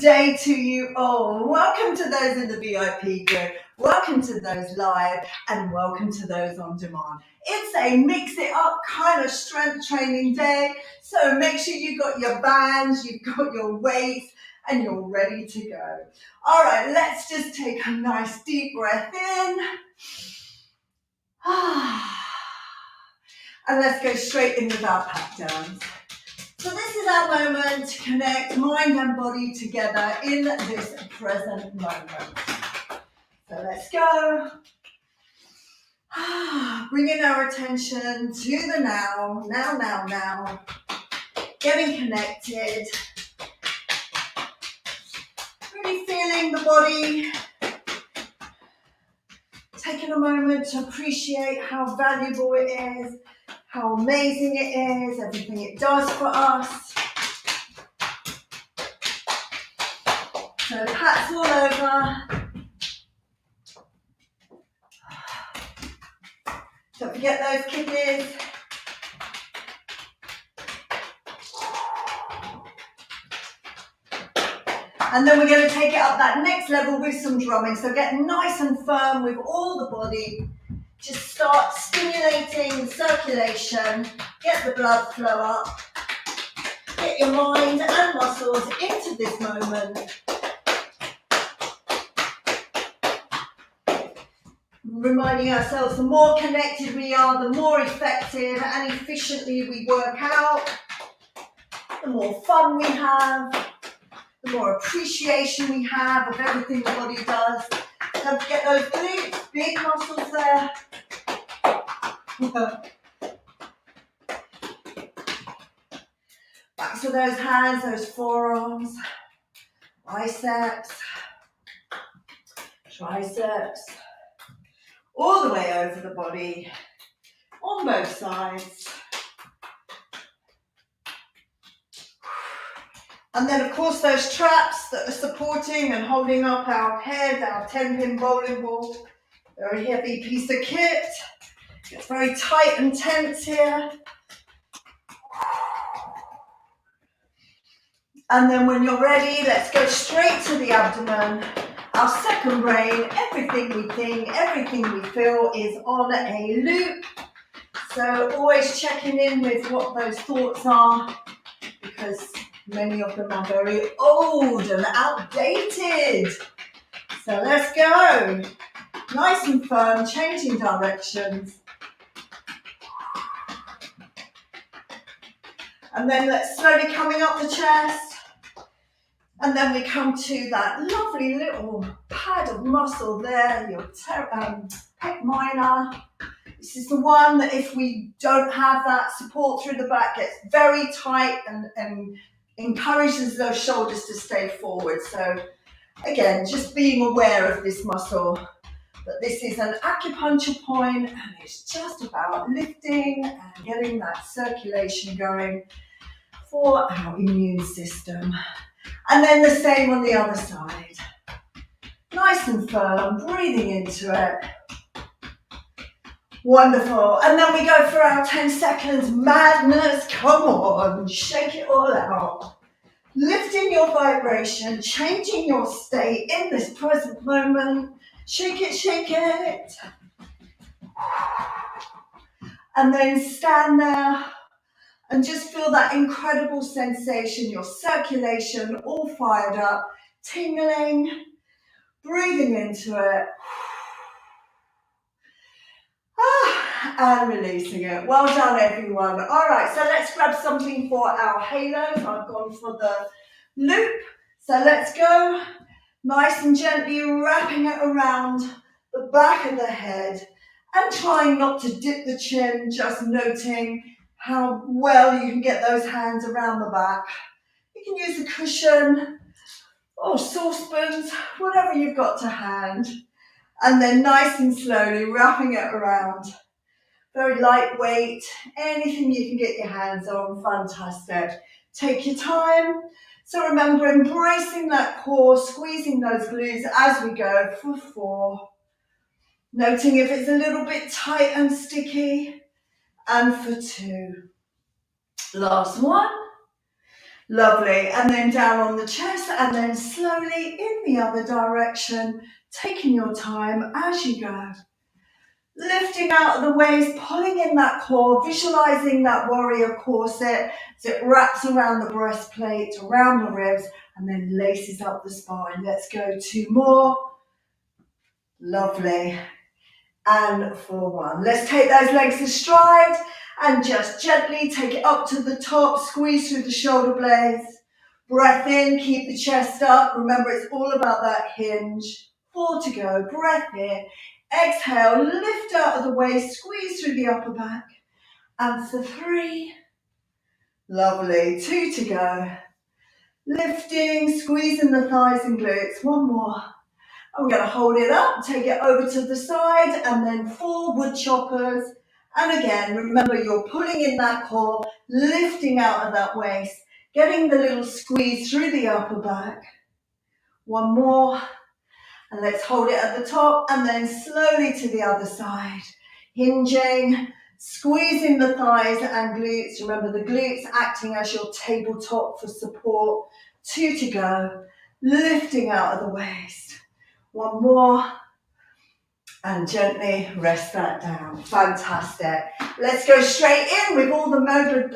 day to you all. Welcome to those in the VIP group, welcome to those live, and welcome to those on demand. It's a mix it up kind of strength training day, so make sure you've got your bands, you've got your weights, and you're ready to go. All right, let's just take a nice deep breath in. And let's go straight in with our pat downs. So this is our moment to connect mind and body together in this present moment. So let's go. Bringing our attention to the now. Now. Getting connected. Really feeling the body. Taking a moment to appreciate how valuable it is, how amazing it is, everything it does for us. So pats all over. Don't forget those kidneys. And then we're going to take it up that next level with some drumming. So get nice and firm with all the body. Just start stimulating circulation. Get the blood flow up. Get your mind and muscles into this moment. Reminding ourselves the more connected we are, the more effective and efficiently we work out, the more fun we have, the more appreciation we have of everything the body does. Don't forget those glutes, big muscles there. Back to those hands, those forearms, biceps, triceps, all the way over the body, on both sides. And then of course those traps that are supporting and holding up our head, our 10-pin bowling ball. Very heavy piece of kit. It's very tight and tense here. And then when you're ready, let's go straight to the abdomen. Our second brain, everything we think, everything we feel is on a loop. So always checking in with what those thoughts are, because many of them are very old and outdated. So let's go. Nice and firm, changing directions. And then let's slowly coming up the chest. And then we come to that lovely little pad of muscle there, your pec minor. This is the one that if we don't have that support through the back, gets very tight and encourages those shoulders to stay forward. So again, just being aware of this muscle, that this is an acupuncture point and it's just about lifting and getting that circulation going for our immune system. And then the same on the other side. Nice and firm, breathing into it. Wonderful. And then we go for our 10 seconds madness. Come on, shake it all out. Lifting your vibration, changing your state in this present moment. Shake it, shake it. And then stand there and just feel that incredible sensation, your circulation all fired up, tingling, breathing into it. And releasing it. Well done, everyone. All right, so let's grab something for our halos. I've gone for the loop. So let's go. Nice and gently wrapping it around the back of the head and trying not to dip the chin, just noting how well you can get those hands around the back. You can use a cushion or saucepans, whatever you've got to hand. And then nice and slowly wrapping it around. Very lightweight, anything you can get your hands on, fantastic. Take your time. So remember, embracing that core, squeezing those glutes as we go for 4. Noting if it's a little bit tight and sticky. And for 2. Last one. Lovely. And then down on the chest, and then slowly in the other direction, taking your time as you go. Lifting out of the waist, pulling in that core, visualizing that warrior corset as it wraps around the breastplate, around the ribs, and then laces up the spine. Let's go 2 more. Lovely. And for 1. Let's take those legs astride and just gently take it up to the top, squeeze through the shoulder blades. Breath in, keep the chest up. Remember, it's all about that hinge. 4 to go. Breath in. Exhale, lift out of the waist, squeeze through the upper back. And for 3. Lovely. 2 to go. Lifting, squeezing the thighs and glutes. 1 more. I'm going to hold it up, take it over to the side, and then 4 wood choppers. And again, remember, you're pulling in that core, lifting out of that waist, getting the little squeeze through the upper back. 1 more. And let's hold it at the top, and then slowly to the other side. Hinging, squeezing the thighs and glutes. Remember, the glutes acting as your tabletop for support. 2 to go. Lifting out of the waist. 1 more, and gently rest that down. Fantastic. Let's go straight in with all the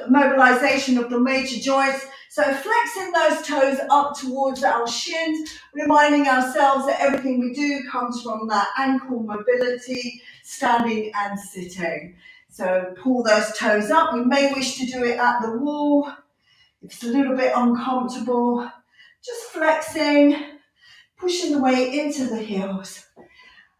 mobilization of the major joints. So flexing those toes up towards our shins, reminding ourselves that everything we do comes from that ankle mobility, standing and sitting. So pull those toes up. We may wish to do it at the wall. If it's a little bit uncomfortable, just flexing, pushing the weight into the heels.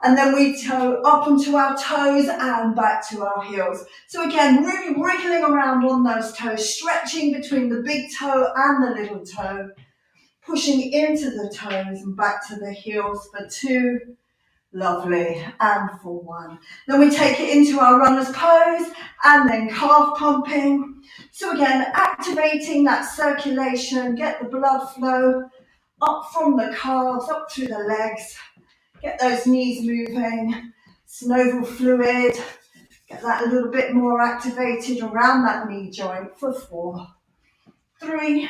And then we toe up onto our toes and back to our heels. So again, really wriggling around on those toes, stretching between the big toe and the little toe, pushing into the toes and back to the heels for 2. Lovely. And for 1. Then we take it into our runner's pose and then calf pumping. So again, activating that circulation, get the blood flow up from the calves, up through the legs. Get those knees moving. Synovial fluid. Get that a little bit more activated around that knee joint for 4, 3,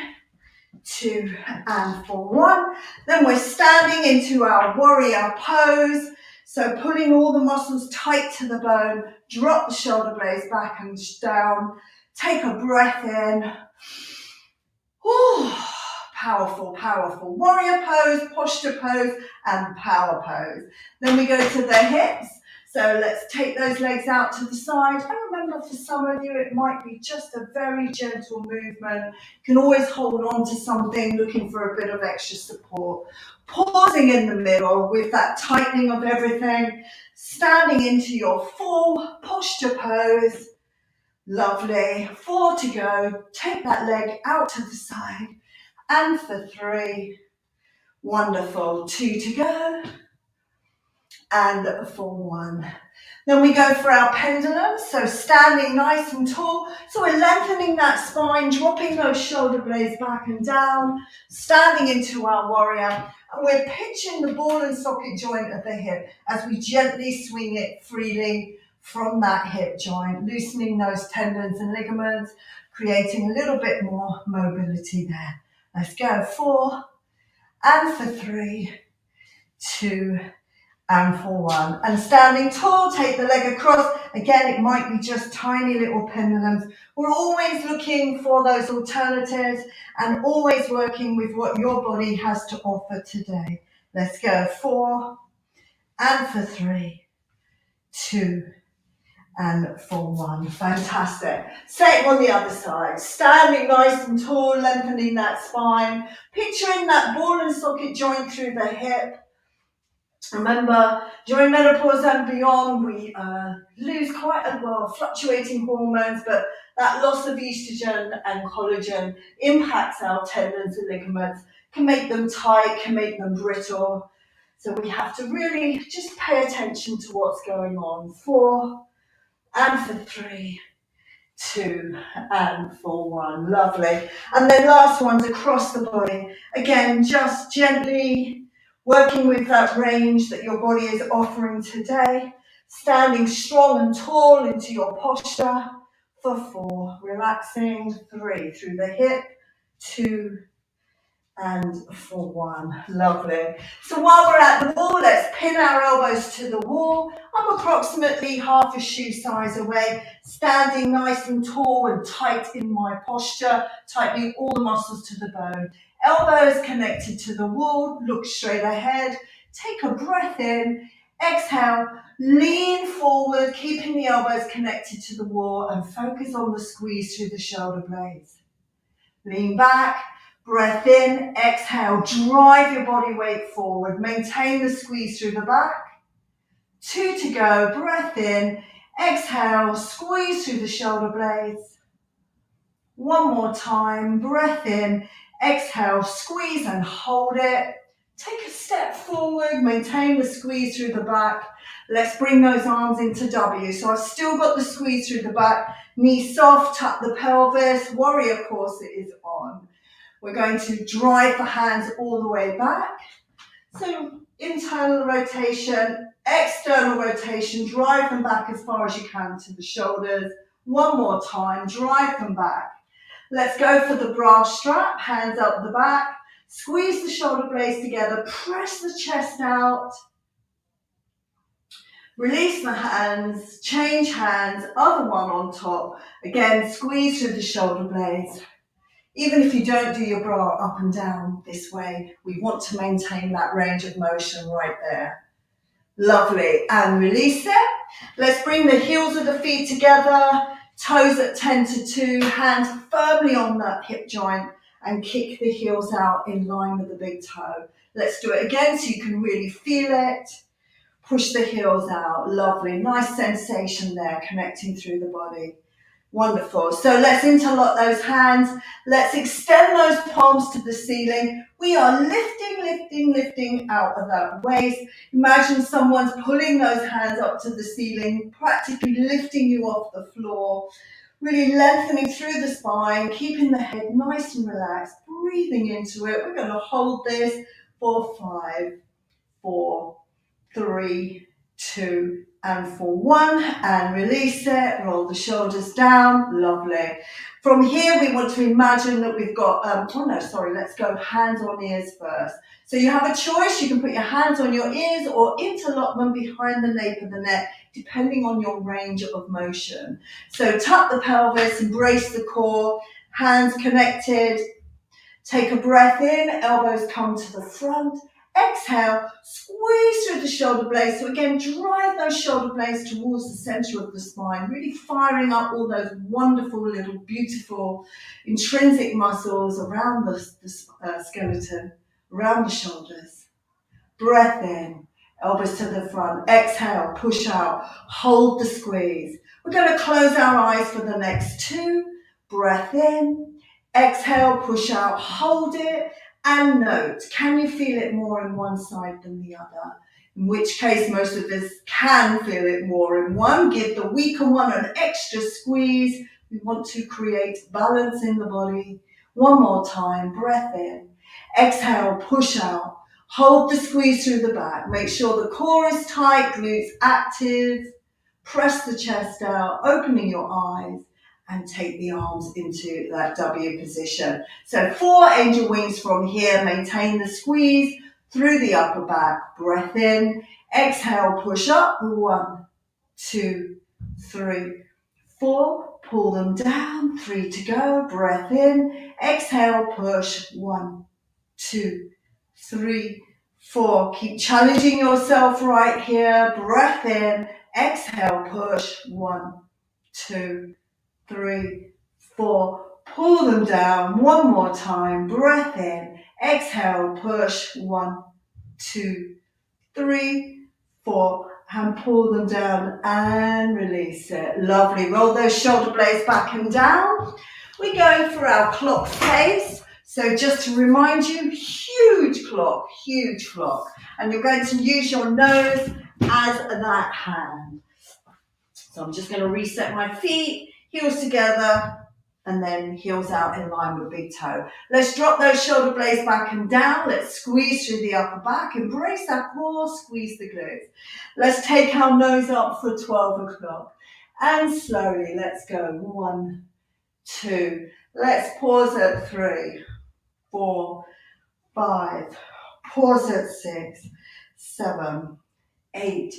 2, and for 1. Then we're standing into our warrior pose. So pulling all the muscles tight to the bone. Drop the shoulder blades back and down. Take a breath in. Ooh. Powerful, powerful. Warrior pose, posture pose, and power pose. Then we go to the hips. So let's take those legs out to the side. And remember, for some of you, it might be just a very gentle movement. You can always hold on to something, looking for a bit of extra support. Pausing in the middle with that tightening of everything. Standing into your full posture pose. Lovely. 4 to go. Take that leg out to the side. And for 3, wonderful. 2 to go, and for 1. Then we go for our pendulum, so standing nice and tall. So we're lengthening that spine, dropping those shoulder blades back and down, standing into our warrior. And we're pitching the ball and socket joint of the hip as we gently swing it freely from that hip joint, loosening those tendons and ligaments, creating a little bit more mobility there. Let's go. 4, and for 3, 2, and for 1. And standing tall, take the leg across. Again, it might be just tiny little pendulums. We're always looking for those alternatives and always working with what your body has to offer today. Let's go. 4, and for 3, 2, and for 1. Fantastic. Same on the other side. Standing nice and tall, lengthening that spine. Picturing that ball and socket joint through the hip. Remember, during menopause and beyond, we lose quite a well, fluctuating hormones, but that loss of estrogen and collagen impacts our tendons and ligaments, can make them tight, can make them brittle. So we have to really just pay attention to what's going on. 4, and for 3, 2, and for 1. Lovely. And then last one's across the body. Again, just gently working with that range that your body is offering today. Standing strong and tall into your posture for 4. Relaxing. 3, through the hip. 2, and for 1. Lovely. So while we're at the wall, let's pin our elbows to the wall. I'm approximately half a shoe size away, standing nice and tall and tight in my posture, tightening all the muscles to the bone. Elbows connected to the wall, look straight ahead. Take a breath in, exhale, lean forward, keeping the elbows connected to the wall and focus on the squeeze through the shoulder blades. Lean back. Breath in, exhale, drive your body weight forward. Maintain the squeeze through the back. 2 to go, breath in, exhale, squeeze through the shoulder blades. 1 more time, breath in, exhale, squeeze and hold it. Take a step forward, maintain the squeeze through the back. Let's bring those arms into W. So I've still got the squeeze through the back, knees soft, tuck the pelvis, warrior corset is on. We're going to drive the hands all the way back. So internal rotation, external rotation, drive them back as far as you can to the shoulders. 1 more time, drive them back. Let's go for the bra strap, hands up the back. Squeeze the shoulder blades together, press the chest out. Release the hands, change hands, other one on top. Again, squeeze through the shoulder blades. Even if you don't do your bra up and down this way, we want to maintain that range of motion right there. Lovely, and release it. Let's bring the heels of the feet together, toes at 10 to 2, hands firmly on that hip joint and kick the heels out in line with the big toe. Let's do it again so you can really feel it. Push the heels out, lovely, nice sensation there connecting through the body. Wonderful. So let's interlock those hands. Let's extend those palms to the ceiling. We are lifting out of that waist. Imagine someone's pulling those hands up to the ceiling, practically lifting you off the floor. Really lengthening through the spine, keeping the head nice and relaxed, breathing into it. We're going to hold this for 5, 4, 3, 2, and for 1, and release it. Roll the shoulders down. Lovely. From here, we want to imagine that we've got, let's go hands on ears first. So you have a choice. You can put your hands on your ears or interlock them behind the nape of the neck, depending on your range of motion. So tuck the pelvis, embrace the core, hands connected. Take a breath in, elbows come to the front. Exhale, squeeze through the shoulder blades. So again, drive those shoulder blades towards the center of the spine, really firing up all those wonderful little beautiful intrinsic muscles around the skeleton, around the shoulders. Breath in, elbows to the front. Exhale, push out, hold the squeeze. We're going to close our eyes for the next 2. Breath in, exhale, push out, hold it. And note, can you feel it more in one side than the other? In which case, most of us can feel it more in one. Give the weaker one an extra squeeze. We want to create balance in the body. 1 more time, breath in. Exhale, push out. Hold the squeeze through the back. Make sure the core is tight, glutes active. Press the chest out, opening your eyes. And take the arms into that W position. So 4 angel wings from here. Maintain the squeeze through the upper back. Breath in. Exhale, push up. 1, 2, 3, 4. Pull them down. 3 to go. Breath in. Exhale, push. 1, 2, 3, 4. Keep challenging yourself right here. Breath in. Exhale, push. 1, 2, 3, 4, pull them down. 1 more time, breath in, exhale, push. 1, 2, 3, 4, and pull them down and release it. Lovely. Roll those shoulder blades back and down. We're going for our clock face. So just to remind you, huge clock, and you're going to use your nose as that hand. So I'm just going to reset my feet. Heels together, and then heels out in line with big toe. Let's drop those shoulder blades back and down. Let's squeeze through the upper back. Embrace that core, squeeze the glutes. Let's take our nose up for 12 o'clock. And slowly, let's go. 1, 2. Let's pause at 3, 4, 5. Pause at 6, 7, 8.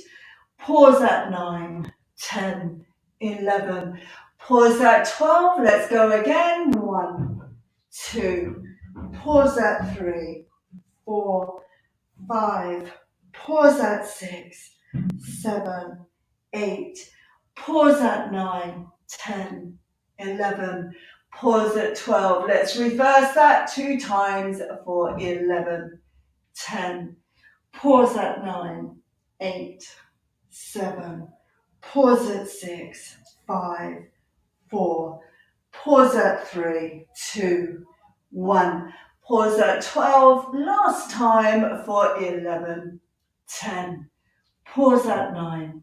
Pause at 9, 10, 11. Pause at 12. Let's go again. 1, 2. Pause at 3, 4, 5. Pause at 6, 7, 8. Pause at 9, 10, 11. Pause at 12. Let's reverse that 2 times for 11, 10. Pause at 9, 8, 7. Pause at 6, 5, 4. Pause at 3, 2, 1. Pause at 12. Last time for 11, 10. Pause at 9,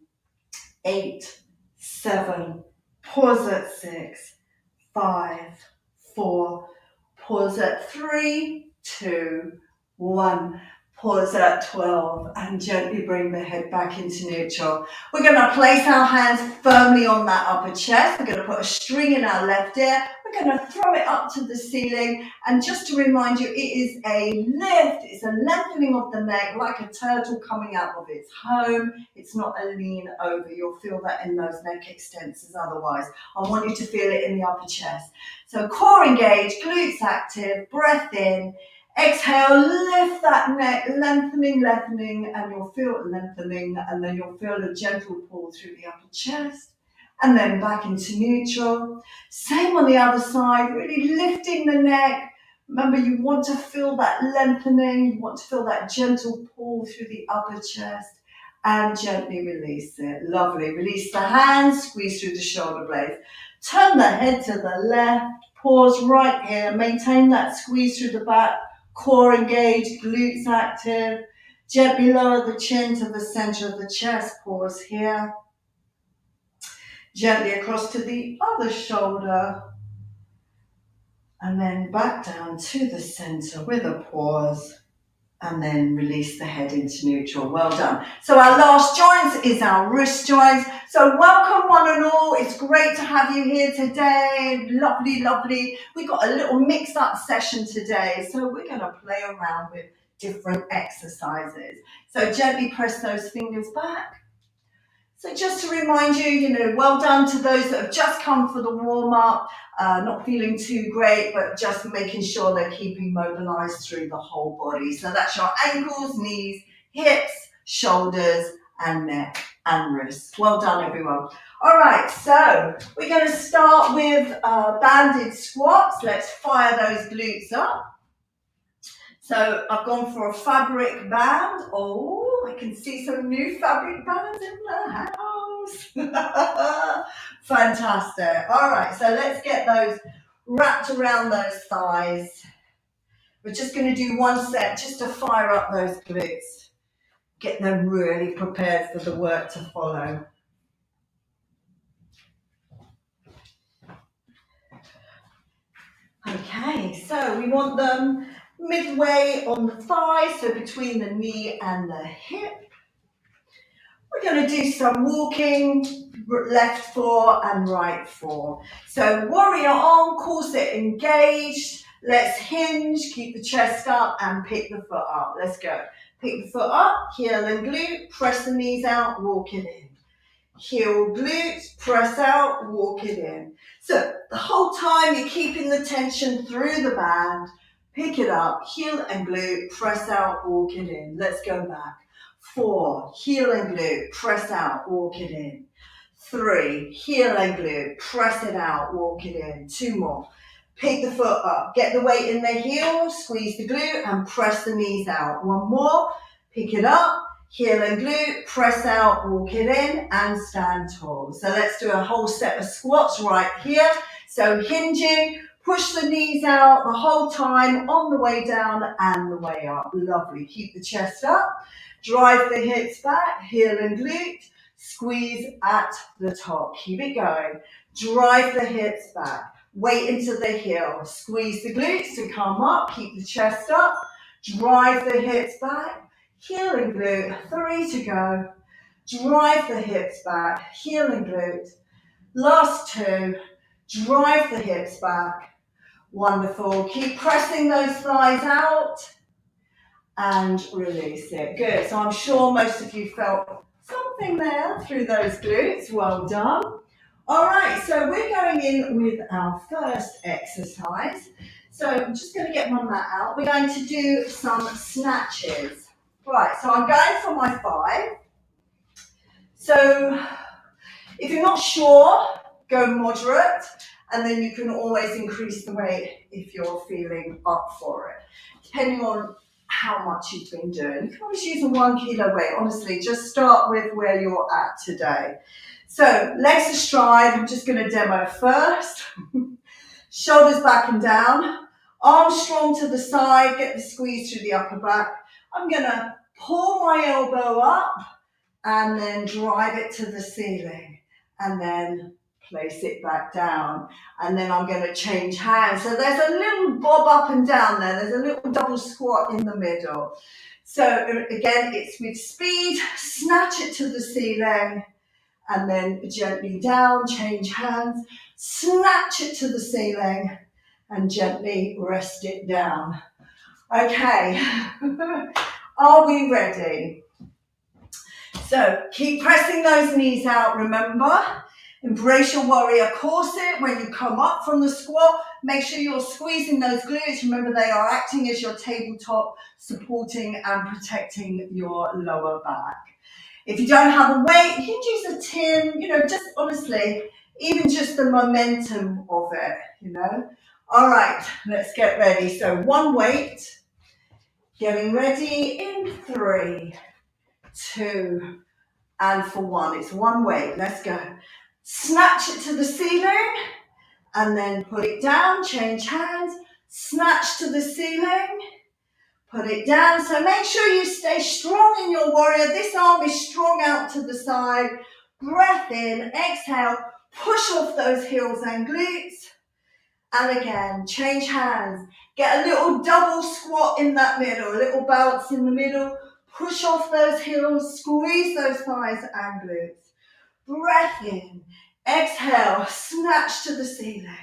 8, 7. Pause at 6, 5, 4. Pause at 3, 2, 1. Pause at 12 and gently bring the head back into neutral. We're going to place our hands firmly on that upper chest. We're going to put a string in our left ear. We're going to throw it up to the ceiling. And just to remind you, it is a lift. It's a lengthening of the neck like a turtle coming out of its home. It's not a lean over. You'll feel that in those neck extensors otherwise. I want you to feel it in the upper chest. So core engaged, glutes active, breath in. Exhale, lift that neck, lengthening, and you'll feel it lengthening, and then you'll feel a gentle pull through the upper chest, and then back into neutral. Same on the other side, really lifting the neck. Remember, you want to feel that lengthening, you want to feel that gentle pull through the upper chest, and gently release it. Lovely. Release the hands, squeeze through the shoulder blades. Turn the head to the left, pause right here, maintain that squeeze through the back. Core engaged, glutes active. Gently lower the chin to the center of the chest. Pause here. Gently across to the other shoulder. And then back down to the center with a pause. And then release the head into neutral. Well done. So our last joints is our wrist joints. So welcome one and all. It's great to have you here today. Lovely, lovely. We got a little mix up session today. So we're going to play around with different exercises. So gently press those fingers back. So just to remind you, well done to those that have just come for the warm-up, not feeling too great, but just making sure they're keeping mobilized through the whole body. So that's your ankles, knees, hips, shoulders, and neck and wrists. Well done, everyone. All right, so we're going to start with banded squats. Let's fire those glutes up. So I've gone for a fabric band. Oh, I can see some new fabric bands in the house. Fantastic. All right, so let's get those wrapped around those thighs. We're just going to do one set just to fire up those glutes. Get them really prepared for the work to follow. Okay, so we want them midway on the thigh, so between the knee and the hip. We're going to do some walking, left 4 and right 4. So warrior arm, corset engaged. Let's hinge, keep the chest up and pick the foot up. Let's go. Pick the foot up, heel and glute, press the knees out, walk it in. Heel, glutes, press out, walk it in. So the whole time you're keeping the tension through the band. Pick it up, heel and glute, press out, walk it in. Let's go back. 4, heel and glute, press out, walk it in. 3, heel and glute, press it out, walk it in. 2 more. Pick the foot up, get the weight in the heel, squeeze the glute and press the knees out. 1 more, pick it up, heel and glute, press out, walk it in and stand tall. So let's do a whole set of squats right here. So hinging, push the knees out the whole time on the way down and the way up. Lovely. Keep the chest up. Drive the hips back, heel and glute. Squeeze at the top. Keep it going. Drive the hips back. Weight into the heel. Squeeze the glutes to come up. Keep the chest up. Drive the hips back. Heel and glute. 3 to go. Drive the hips back. Heel and glute. Last 2. Drive the hips back. Wonderful. Keep pressing those thighs out and release it. Good. So I'm sure most of you felt something there through those glutes. Well done. All right, so we're going in with our first exercise. So I'm just going to get my mat out. We're going to do some snatches. Right, so I'm going for my 5. So if you're not sure, go moderate, and then you can always increase the weight if you're feeling up for it, depending on how much you've been doing. You can always use a 1 kilo weight. Honestly, just start with where you're at today. So legs astride. I'm just going to demo first. Shoulders back and down. Arms strong to the side. Get the squeeze through the upper back. I'm going to pull my elbow up and then drive it to the ceiling. And then place it back down. And then I'm going to change hands. So there's a little bob up and down there. There's a little double squat in the middle. So again, it's with speed. Snatch it to the ceiling. And then gently down, change hands, snatch it to the ceiling, and gently rest it down. Okay, are we ready? So keep pressing those knees out, remember. Embrace your warrior corset. When you come up from the squat, make sure you're squeezing those glutes. Remember, they are acting as your tabletop, supporting and protecting your lower back. If you don't have a weight, you can use a tin, just honestly, even just the momentum of it, All right, let's get ready. So 1 weight, getting ready in 3, 2, and for 1. It's 1 weight, let's go. Snatch it to the ceiling, and then put it down, change hands, snatch to the ceiling, put it down. So make sure you stay strong in your warrior. This arm is strong out to the side. Breath in, exhale, push off those heels and glutes. And again, change hands. Get a little double squat in that middle, a little bounce in the middle. Push off those heels, squeeze those thighs and glutes. Breath in, exhale, snatch to the ceiling.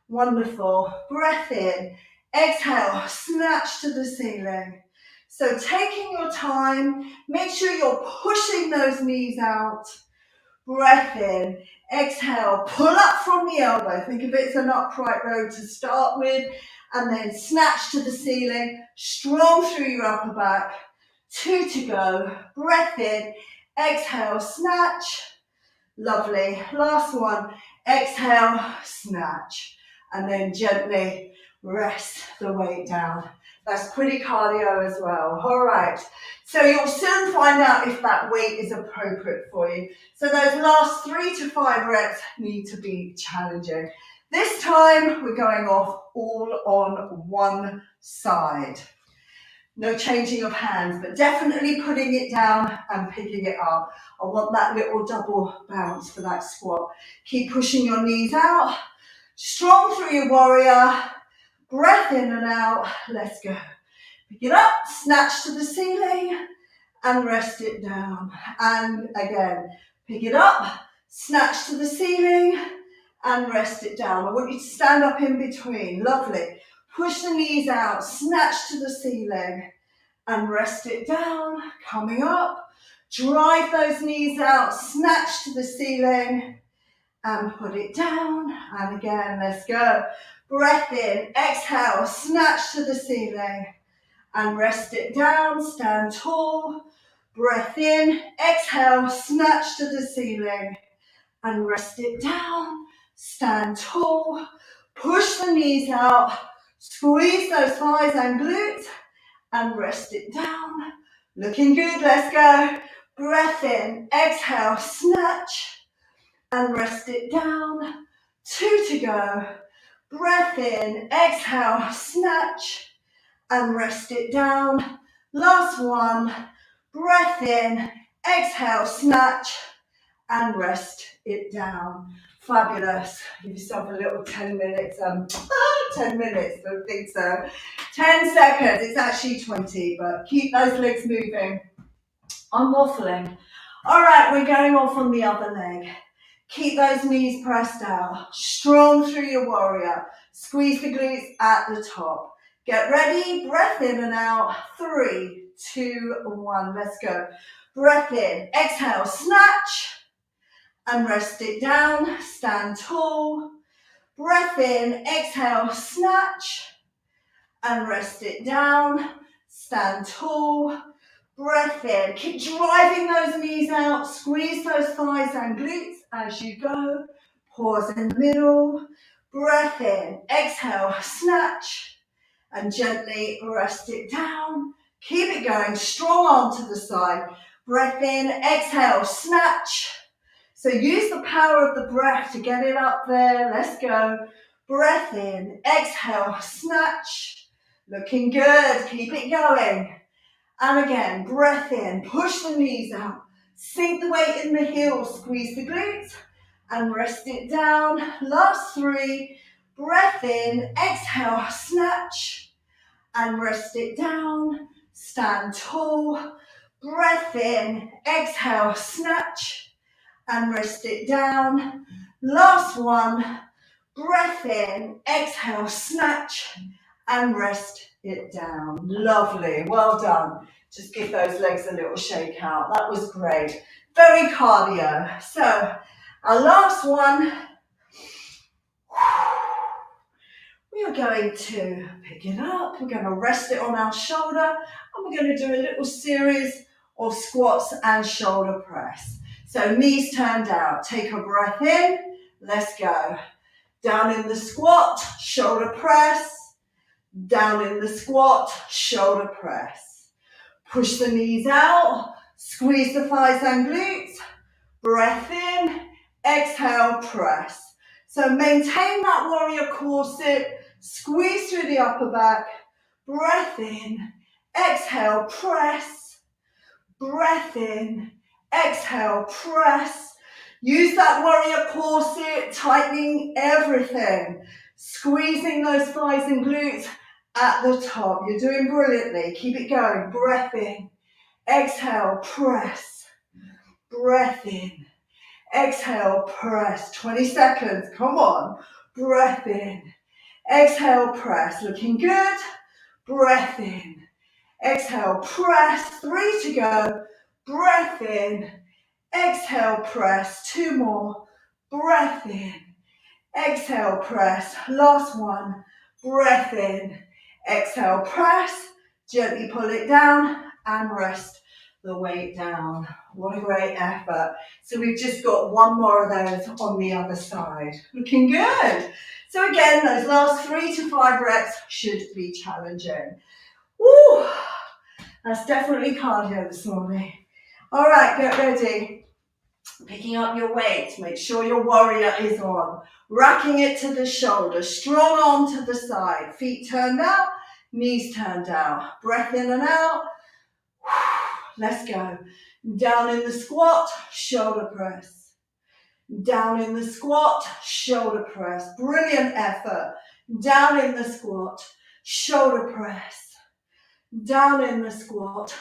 Wonderful. Breath in. Exhale, snatch to the ceiling. So taking your time, make sure you're pushing those knees out. Breath in. Exhale, pull up from the elbow. Think of it as an upright row to start with. And then snatch to the ceiling. Strong through your upper back. 2 to go. Breath in. Exhale, snatch. Lovely. Last one. Exhale, snatch. And then gently rest the weight down. That's pretty cardio as well. All right. So you'll soon find out if that weight is appropriate for you. So those last 3 to 5 reps need to be challenging. This time we're going off all on one side. No changing of hands, but definitely putting it down and picking it up. I want that little double bounce for that squat. Keep pushing your knees out. Strong through your warrior. Breath in and out. Let's go. Pick it up, snatch to the ceiling, and rest it down. And again, pick it up, snatch to the ceiling, and rest it down. I want you to stand up in between. Lovely. Push the knees out, snatch to the ceiling, and rest it down. Coming up, drive those knees out, snatch to the ceiling, and put it down. And again, let's go. Breath in, exhale, snatch to the ceiling, and rest it down. Stand tall. Breath in, exhale, snatch to the ceiling, and rest it down. Stand tall. Push the knees out. Squeeze those thighs and glutes, and rest it down. Looking good, let's go. Breath in, exhale, snatch, and rest it down. 2 to go. Breath in, exhale, snatch, and rest it down. Last one. Breath in, exhale, snatch, and rest it down. Fabulous. Give yourself a little 10 minutes. 10 minutes, I don't think so. 10 seconds, it's actually 20, but keep those legs moving. I'm waffling. All right, we're going off on the other leg. Keep those knees pressed out. Strong through your warrior. Squeeze the glutes at the top. Get ready. Breath in and out. 3, 2, 1. Let's go. Breath in. Exhale. Snatch. And rest it down. Stand tall. Breath in. Exhale. Snatch. And rest it down. Stand tall. Breath in. Keep driving those knees out. Squeeze those thighs and glutes as you go. Pause in the middle. Breath in. Exhale. Snatch. And gently rest it down. Keep it going. Strong arm to the side. Breath in. Exhale. Snatch. So use the power of the breath to get it up there. Let's go. Breath in. Exhale. Snatch. Looking good. Keep it going. And again, breath in, push the knees out, sink the weight in the heels, squeeze the glutes, and rest it down. Last 3, breath in, exhale, snatch, and rest it down. Stand tall, breath in, exhale, snatch, and rest it down. Last 1, breath in, exhale, snatch, and rest it down. Lovely, well done. Just give those legs a little shake out. That was great. Very cardio. So, our last one, we are going to pick it up. We're going to rest it on our shoulder, and we're going to do a little series of squats and shoulder press. So, knees turned out. Take a breath in. Let's go. Down in the squat, shoulder press. Down in the squat, shoulder press. Push the knees out, squeeze the thighs and glutes. Breath in, exhale, press. So maintain that warrior core sit, squeeze through the upper back. Breath in, exhale, press. Breath in, exhale, press. Use that warrior core sit, tightening everything. Squeezing those thighs and glutes at the top. You're doing brilliantly. Keep it going. Breath in. Exhale, press. Breath in. Exhale, press. 20 seconds. Come on. Breath in. Exhale, press. Looking good. Breath in. Exhale, press. 3 to go. Breath in. Exhale, press. 2 more. Breath in. Exhale, press. Last 1. Breath in. Exhale, press. Gently pull it down and rest the weight down. What a great effort. So we've just got 1 more of those on the other side. Looking good. So again, those last 3 to 5 reps should be challenging. Woo! That's definitely cardio this morning. All right, get ready. Picking up your weight, make sure your warrior is on. Racking it to the shoulder, strong arm to the side, feet turned out, knees turned out. Breath in and out. Let's go. Down in the squat, shoulder press. Down in the squat, shoulder press. Brilliant effort. Down in the squat, shoulder press. Down in the squat,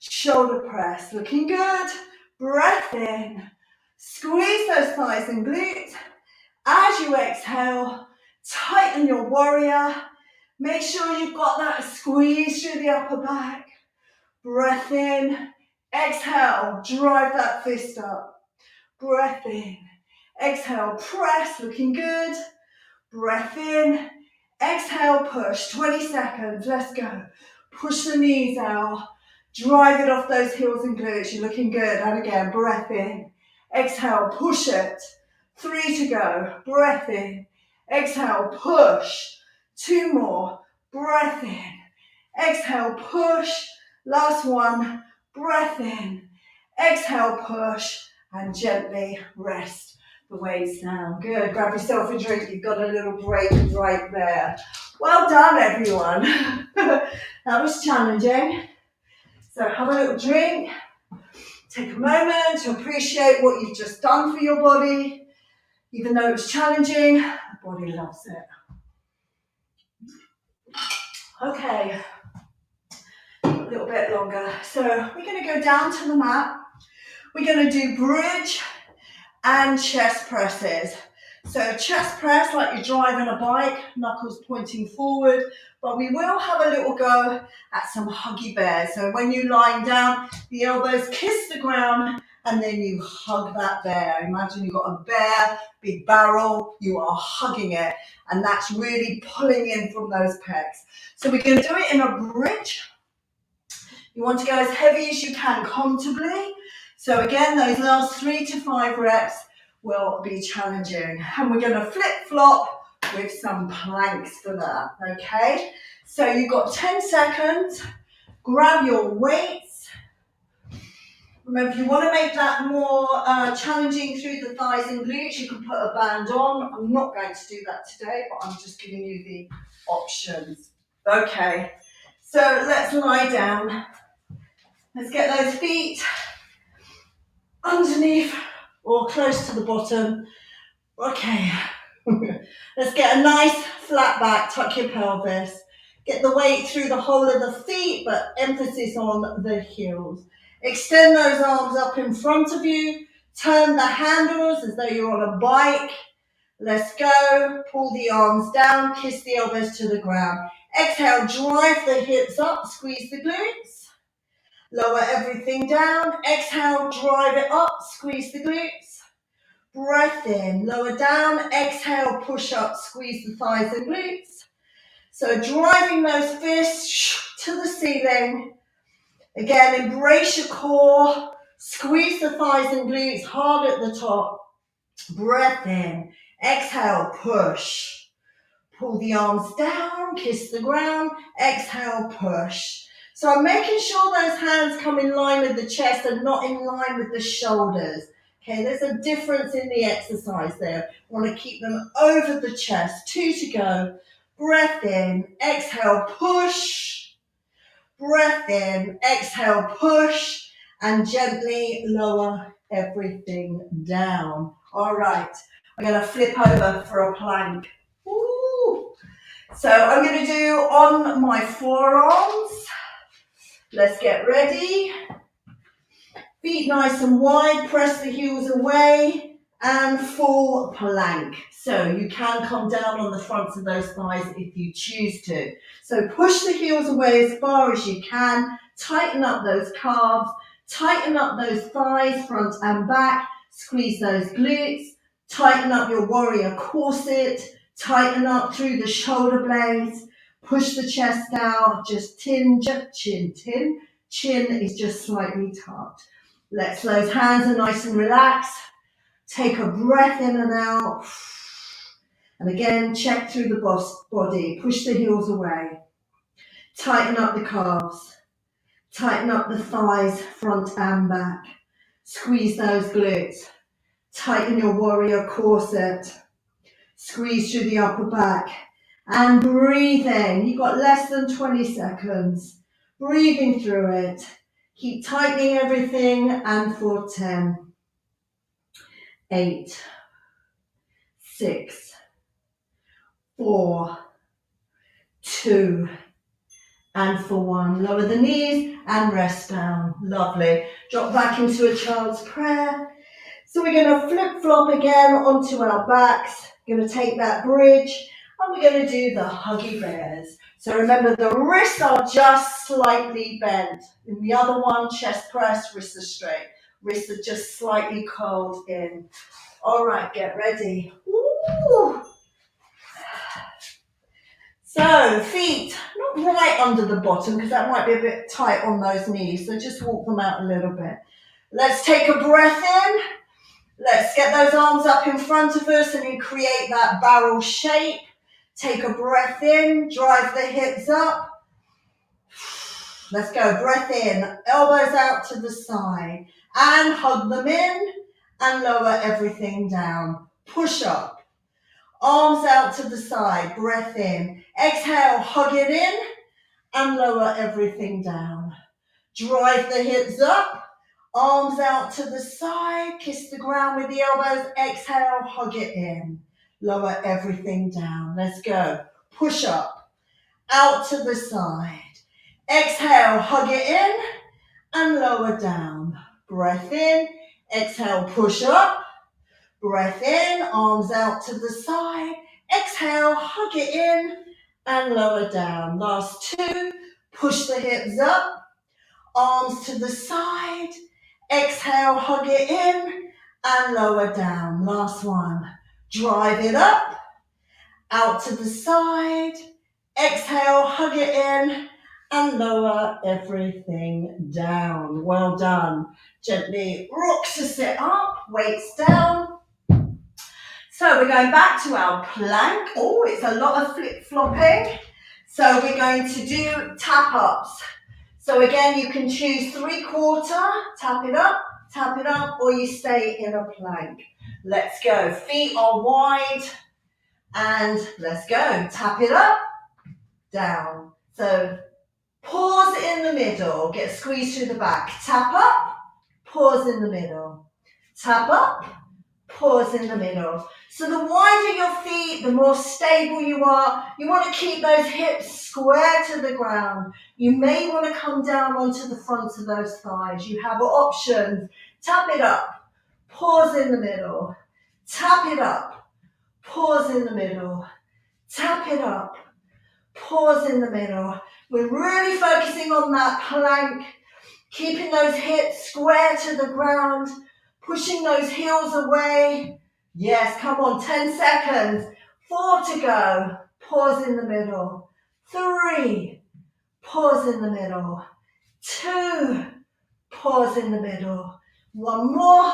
shoulder press. Looking good. Breath in. Squeeze those thighs and glutes. As you exhale, tighten your warrior. Make sure you've got that squeeze through the upper back. Breath in. Exhale, drive that fist up. Breath in. Exhale, press, looking good. Breath in. Exhale, push. 20 seconds, let's go. Push the knees out. Drive it off those heels and glutes. You're looking good. And again, breath in. Exhale, push it. 3 to go. Breath in. Exhale, push. 2 more. Breath in. Exhale, push. Last 1. Breath in. Exhale, push. And gently rest the weights down. Good. Grab yourself a drink. You've got a little break right there. Well done, everyone. That was challenging. So have a little drink. Take a moment to appreciate what you've just done for your body. Even though it was challenging, the body loves it. Okay, a little bit longer. So we're going to go down to the mat. We're going to do bridge and chest presses. So chest press like you're driving a bike, knuckles pointing forward, but we will have a little go at some huggy bears. So when you're lying down, the elbows kiss the ground and then you hug that bear. Imagine you've got a bear, big barrel, you are hugging it, and that's really pulling in from those pecs. So we're going to do it in a bridge. You want to go as heavy as you can comfortably. So again, those last 3 to 5 reps will be challenging. And we're going to flip-flop with some planks for that, okay? So you've got 10 seconds. Grab your weights. Remember, if you want to make that more challenging through the thighs and glutes, you can put a band on. I'm not going to do that today, but I'm just giving you the options. Okay, so let's lie down. Let's get those feet underneath or close to the bottom. Okay, let's get a nice flat back, tuck your pelvis. Get the weight through the whole of the feet, but emphasis on the heels. Extend those arms up in front of you. Turn the handles as though you're on a bike. Let's go. Pull the arms down, kiss the elbows to the ground. Exhale, drive the hips up, squeeze the glutes. Lower everything down. Exhale, drive it up, squeeze the glutes. Breath in, lower down. Exhale, push up, squeeze the thighs and glutes. So driving those fists to the ceiling. Again, embrace your core. Squeeze the thighs and glutes hard at the top. Breath in. Exhale, push. Pull the arms down, kiss the ground. Exhale, push. So I'm making sure those hands come in line with the chest and not in line with the shoulders. Okay, there's a difference in the exercise there. Want to keep them over the chest. 2 to go. Breath in, exhale, push. Breath in, exhale, push. And gently lower everything down. All right, I'm going to flip over for a plank. Ooh. So I'm going to do on my forearms. Let's get ready. Feet nice and wide, press the heels away, and full plank. So you can come down on the fronts of those thighs if you choose to. So push the heels away as far as you can, tighten up those calves, tighten up those thighs, front and back, squeeze those glutes, tighten up your warrior corset, tighten up through the shoulder blades, push the chest down, just chin, chin is just slightly tucked. Let those hands are nice and relaxed. Take a breath in and out. And again, check through the body. Push the heels away. Tighten up the calves. Tighten up the thighs, front and back. Squeeze those glutes. Tighten your warrior corset. Squeeze through the upper back. And breathe in. You've got less than 20 seconds. Breathing through it. Keep tightening everything, and for 10, 8, 6, 4, 2, and for 1. Lower the knees and rest down. Lovely. Drop back into a child's prayer. So we're going to flip-flop again onto our backs. We're going to take that bridge, and we're going to do the huggy bears. So remember, the wrists are just slightly bent. In the other one, chest press, wrists are straight. Wrists are just slightly curled in. All right, get ready. Ooh. So feet, not right under the bottom because that might be a bit tight on those knees. So just walk them out a little bit. Let's take a breath in. Let's get those arms up in front of us and then create that barrel shape. Take a breath in, drive the hips up. Let's go, breath in, elbows out to the side and hug them in and lower everything down. Push up, arms out to the side, breath in. Exhale, hug it in and lower everything down. Drive the hips up. Arms out to the side, kiss the ground with the elbows, exhale, hug it in. Lower everything down. Let's go. Push up, out to the side. Exhale, hug it in and lower down. Breath in, exhale, push up. Breath in, arms out to the side. Exhale, hug it in and lower down. Last two, push the hips up, arms to the side. Exhale, hug it in and lower down. Last one, drive it up, out to the side. Exhale, hug it in and lower everything down. Well done. Gently rock to sit up, weights down. So we're going back to our plank. Oh, it's a lot of flip-flopping. So we're going to do tap-ups. So again, you can choose 3/4, tap it up, or you stay in a plank. Let's go. Feet are wide, and let's go. Tap it up, down. So pause in the middle, get squeezed through the back. Tap up, pause in the middle. Tap up, pause in the middle. So the wider your feet, the more stable you are. You want to keep those hips square to the ground. You may want to come down onto the fronts of those thighs. You have options. Tap it up, pause in the middle. Tap it up, pause in the middle. Tap it up, pause in the middle. We're really focusing on that plank, keeping those hips square to the ground, pushing those heels away. Yes, come on, 10 seconds. 4 to go. Pause in the middle. 3, pause in the middle. 2, pause in the middle. 1 more,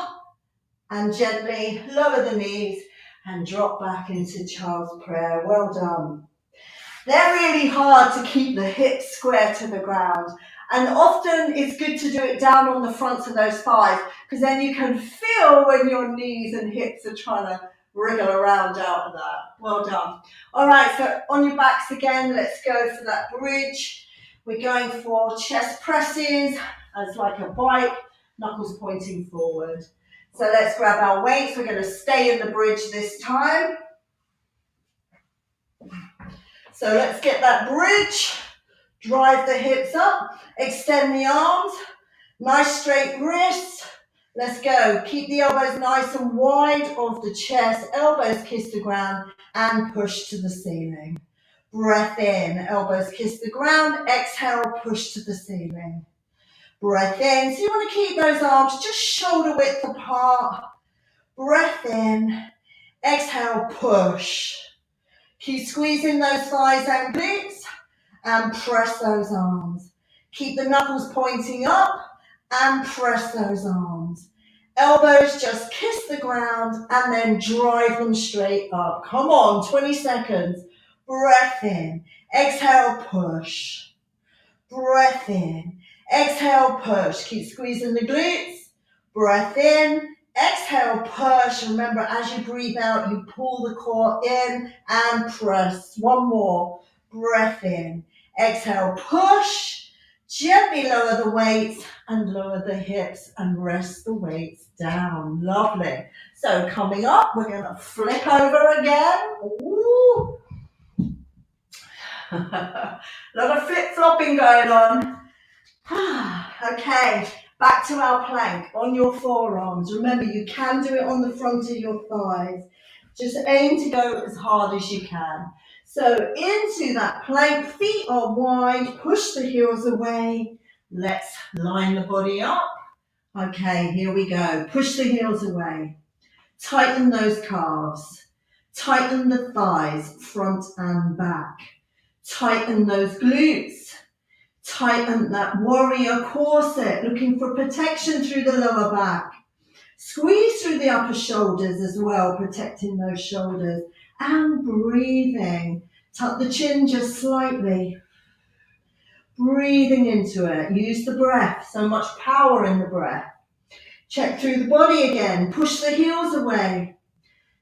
and gently lower the knees and drop back into child's prayer. Well done. They're really hard to keep the hips square to the ground. And often it's good to do it down on the fronts of those thighs, because then you can feel when your knees and hips are trying to wriggle around out of that. Well done. All right, so on your backs again, let's go for that bridge. We're going for chest presses as like a bike, knuckles pointing forward. So let's grab our weights. We're going to stay in the bridge this time. So let's get that bridge, drive the hips up, extend the arms, nice straight wrists. Let's go. Keep the elbows nice and wide of the chest, elbows kiss the ground and push to the ceiling. Breath in, elbows kiss the ground, exhale, push to the ceiling. Breath in, so you want to keep those arms just shoulder width apart. Breath in, exhale, push. Keep squeezing those thighs and glutes and press those arms. Keep the knuckles pointing up and press those arms. Elbows just kiss the ground and then drive them straight up. Come on, 20 seconds. Breath in. Exhale, push. Breath in. Exhale, push. Keep squeezing the glutes. Breath in. Exhale, push. Remember, as you breathe out, you pull the core in and press. 1 more. Breath in. Exhale, push. Gently lower the weights and lower the hips and rest the weights down. Lovely. So coming up, we're going to flip over again. Ooh. A lot of flip-flopping going on. Okay. Back to our plank, on your forearms. Remember, you can do it on the front of your thighs. Just aim to go as hard as you can. So into that plank, feet are wide, push the heels away. Let's line the body up. Okay, here we go. Push the heels away. Tighten those calves. Tighten the thighs, front and back. Tighten those glutes. Tighten that warrior corset, looking for protection through the lower back. Squeeze through the upper shoulders as well, protecting those shoulders. And breathing. Tuck the chin just slightly. Breathing into it. Use the breath. So much power in the breath. Check through the body again. Push the heels away.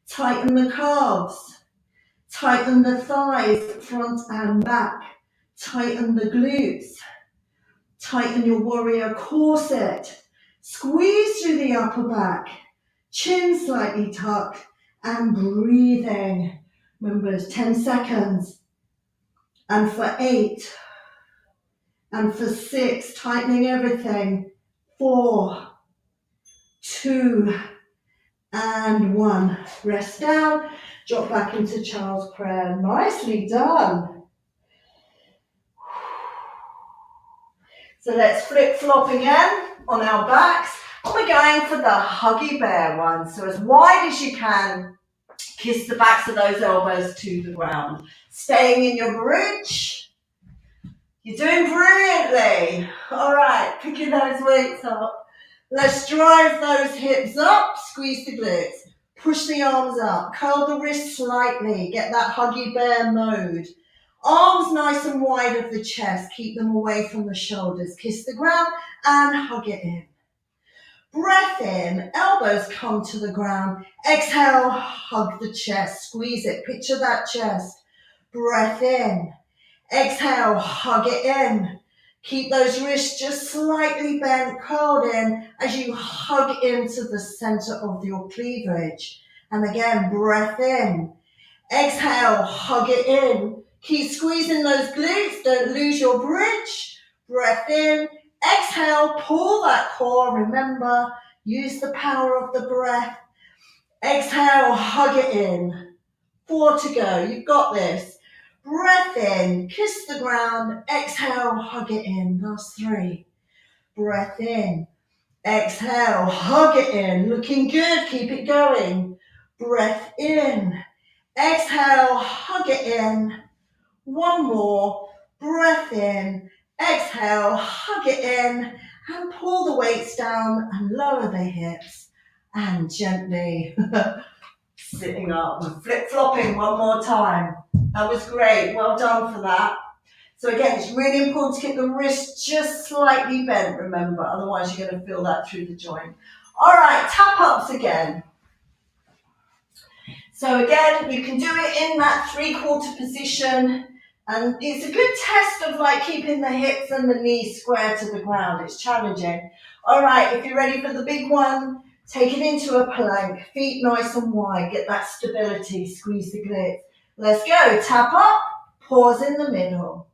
Tighten the calves. Tighten the thighs, front and back. Tighten the glutes. Tighten your warrior corset. Squeeze through the upper back. Chin slightly tucked and breathing. Remember, 10 seconds. And for 8. And for 6, tightening everything. 4, 2, and 1. Rest down, drop back into child's prayer. Nicely done. So let's flip-flop again on our backs. And we're going for the huggy bear one. So as wide as you can, kiss the backs of those elbows to the ground. Staying in your bridge. You're doing brilliantly. All right, picking those weights up. Let's drive those hips up, squeeze the glutes. Push the arms up, curl the wrists slightly, get that huggy bear mode. Arms nice and wide of the chest, keep them away from the shoulders. Kiss the ground and hug it in. Breath in, elbows come to the ground. Exhale, hug the chest, squeeze it, picture that chest. Breath in. Exhale, hug it in. Keep those wrists just slightly bent, curled in as you hug into the center of your cleavage. And again, breath in. Exhale, hug it in. Keep squeezing those glutes, don't lose your bridge. Breath in. Exhale, pull that core. Remember, use the power of the breath. Exhale, hug it in. 4 to go, you've got this. Breath in, kiss the ground, exhale, hug it in. Last 3. Breath in, exhale, hug it in. Looking good, keep it going. Breath in, exhale, hug it in. 1 more, breath in, exhale, hug it in, and pull the weights down and lower the hips. And gently sitting up and flip-flopping 1 more time. That was great. Well done for that. So again, it's really important to keep the wrist just slightly bent, remember. Otherwise, you're going to feel that through the joint. All right, tap-ups again. So again, you can do it in that 3/4 position. And it's a good test of like keeping the hips and the knees square to the ground. It's challenging. All right, if you're ready for the big one, take it into a plank. Feet nice and wide. Get that stability. Squeeze the glutes. Let's go. Tap up. Pause in the middle.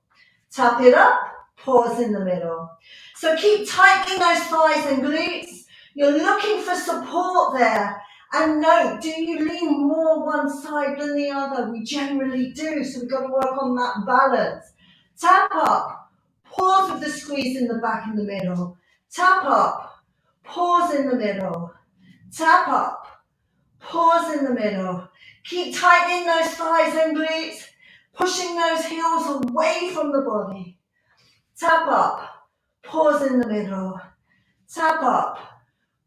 Tap it up. Pause in the middle. So keep tightening those thighs and glutes. You're looking for support there. And note, do you lean more one side than the other? We generally do, so we've got to work on that balance. Tap up, pause with the squeeze in the back in the middle. Tap up, pause in the middle. Tap up, pause in the middle. Keep tightening those thighs and glutes, pushing those heels away from the body. Tap up, pause in the middle. Tap up.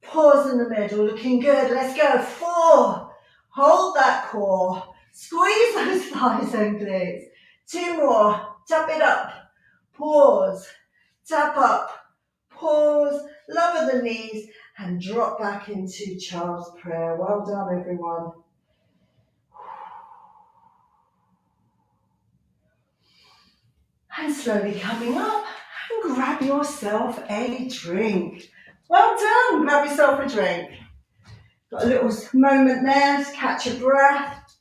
Pause in the middle, looking good. Let's go. 4. Hold that core. Squeeze those thighs and glutes. 2 more. Tap it up. Pause. Tap up. Pause. Lower the knees and drop back into child's prayer. Well done, everyone. And slowly coming up and grab yourself a drink. Well done. Grab yourself a drink. Got a little moment there to catch your breath.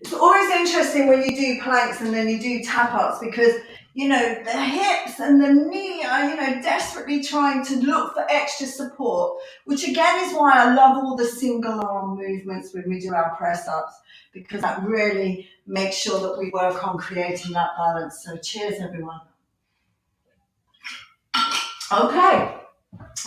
It's always interesting when you do planks and then you do tap-ups because, you know, the hips and the knee are, you know, desperately trying to look for extra support, which again is why I love all the single arm movements when we do our press-ups, because that really makes sure that we work on creating that balance. So cheers, everyone. Okay,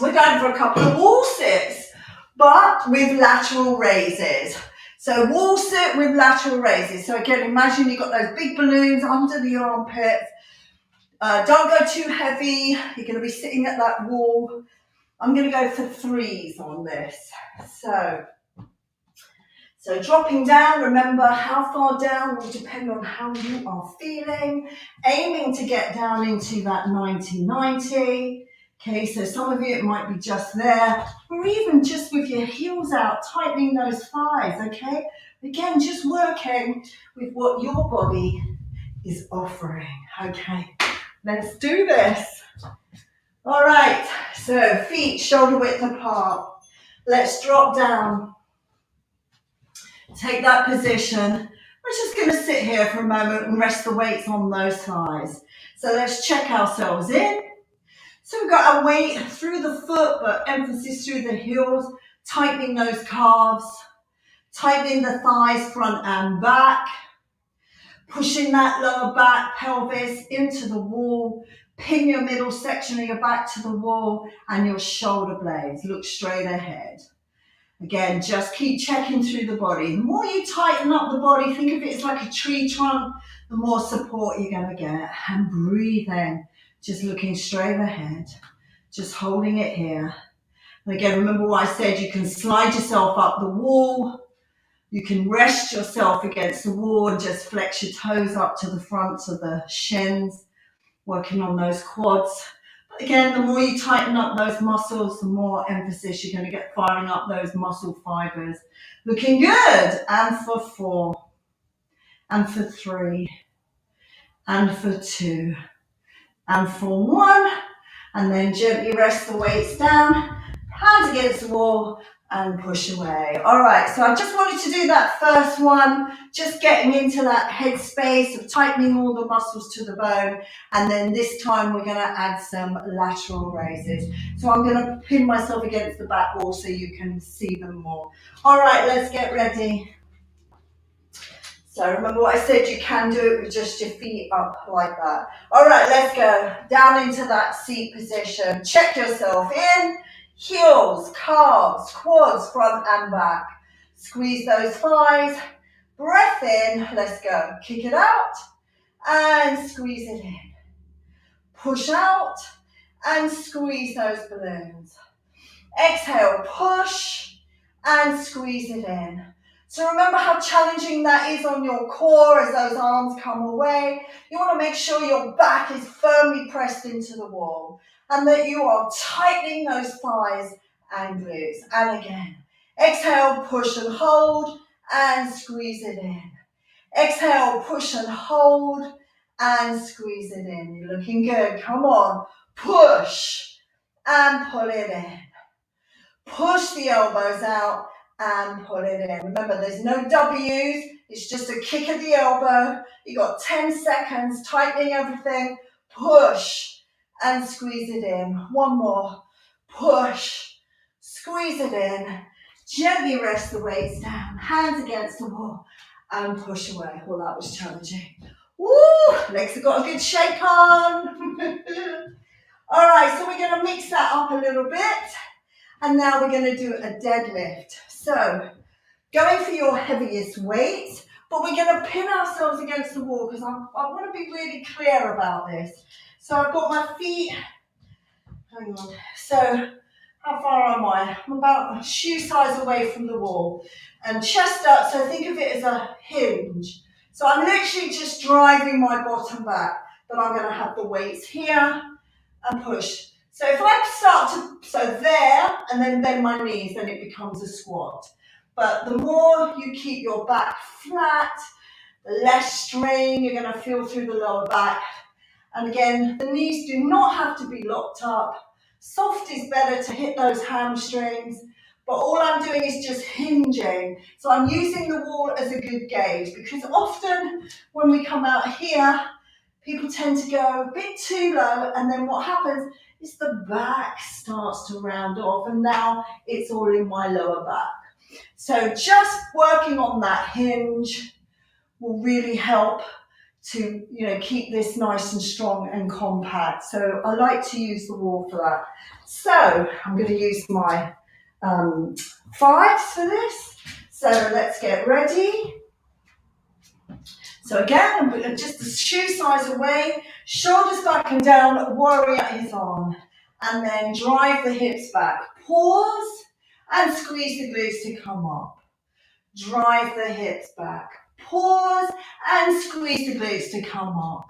we're going for a couple of wall sits, but with lateral raises. So wall sit with lateral raises. So again, imagine you've got those big balloons under the armpits. Don't go too heavy. You're going to be sitting at that wall. I'm going to go for 3s on this. So dropping down, remember how far down will depend on how you are feeling. Aiming to get down into that 90-90. Okay, so some of you, it might be just there, or even just with your heels out, tightening those thighs, okay? Again, just working with what your body is offering, okay? Let's do this. All right, so feet shoulder width apart. Let's drop down. Take that position. We're just going to sit here for a moment and rest the weights on those thighs. So let's check ourselves in. So we've got our weight through the foot, but emphasis through the heels, tightening those calves, tightening the thighs front and back, pushing that lower back pelvis into the wall, pin your middle section of your back to the wall and your shoulder blades. Look straight ahead. Again, just keep checking through the body. The more you tighten up the body, think of it as like a tree trunk, the more support you're going to get. And breathe in, just looking straight ahead, just holding it here. And again, remember what I said, you can slide yourself up the wall. You can rest yourself against the wall and just flex your toes up to the fronts of the shins, working on those quads. But again, the more you tighten up those muscles, the more emphasis you're going to get firing up those muscle fibers. Looking good. And for 4, and for 3, and for 2, and for 1. And then gently rest the weights down, hands against the wall, and push away. All right, so I just wanted to do that first one, just getting into that head space of tightening all the muscles to the bone. And then this time we're going to add some lateral raises. So I'm going to pin myself against the back wall so you can see them more. All right, let's get ready. So remember what I said, you can do it with just your feet up like that. All right, let's go down into that seat position. Check yourself in. Heels, calves, quads, front and back. Squeeze those thighs. Breath in. Let's go. Kick it out and squeeze it in. Push out and squeeze those balloons. Exhale, push and squeeze it in. So remember how challenging that is on your core as those arms come away. You want to make sure your back is firmly pressed into the wall and that you are tightening those thighs and glutes. And again, exhale, push and hold and squeeze it in. Exhale, push and hold and squeeze it in. You're looking good. Come on. Push and pull it in. Push the elbows out and pull it in. Remember, there's no W's. It's just a kick of the elbow. You got 10 seconds, tightening everything. Push and squeeze it in. One more. Push, squeeze it in. Gently rest the weights down. Hands against the wall and push away. Well, that was challenging. Woo! Legs have got a good shake on. All right, so we're going to mix that up a little bit. And now we're going to do a deadlift. So going for your heaviest weight, but we're going to pin ourselves against the wall because I want to be really clear about this. So I've got my feet, hang on, so how far am I? I'm about a shoe size away from the wall. And chest up, so think of it as a hinge. So I'm literally just driving my bottom back, but I'm going to have the weights here and push. So if I start to, so there, and then bend my knees, then it becomes a squat. But the more you keep your back flat, the less strain you're going to feel through the lower back. And again, the knees do not have to be locked up. Soft is better to hit those hamstrings, but all I'm doing is just hinging. So I'm using the wall as a good gauge because often when we come out here, people tend to go a bit too low, and then what happens is the back starts to round off, and now it's all in my lower back. So just working on that hinge will really help to, keep this nice and strong and compact. So I like to use the wall for that. So I'm going to use my 5s for this. So let's get ready. So again, I'm just the shoe size away, shoulders back and down, warrior is on. And then drive the hips back. Pause and squeeze the glutes to come up. Drive the hips back. Pause and squeeze the glutes to come up.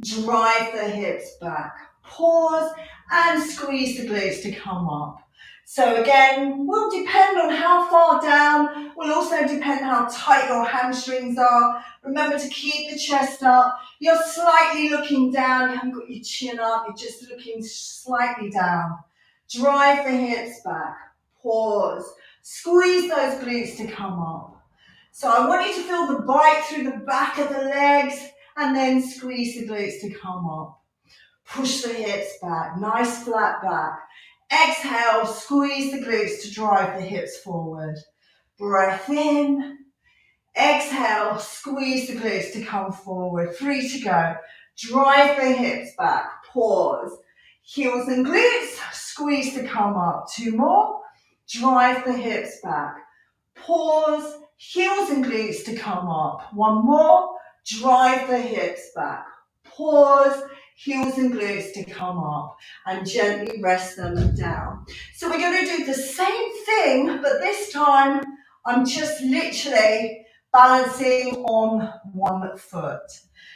Drive the hips back. Pause and squeeze the glutes to come up. So again, will depend on how far down, will also depend how tight your hamstrings are. Remember to keep the chest up. You're slightly looking down, you haven't got your chin up, you're just looking slightly down. Drive the hips back, pause, squeeze those glutes to come up. So I want you to feel the bite through the back of the legs and then squeeze the glutes to come up. Push the hips back, nice flat back. Exhale, squeeze the glutes to drive the hips forward. Breath in. Exhale, squeeze the glutes to come forward. 3 to go. Drive the hips back. Pause. Heels and glutes, squeeze to come up. 2 more. Drive the hips back. Pause. Heels and glutes to come up. 1 more. Drive the hips back. Pause. Heels and glutes to come up. And gently rest them down. So we're going to do the same thing, but this time I'm just literally balancing on 1 foot.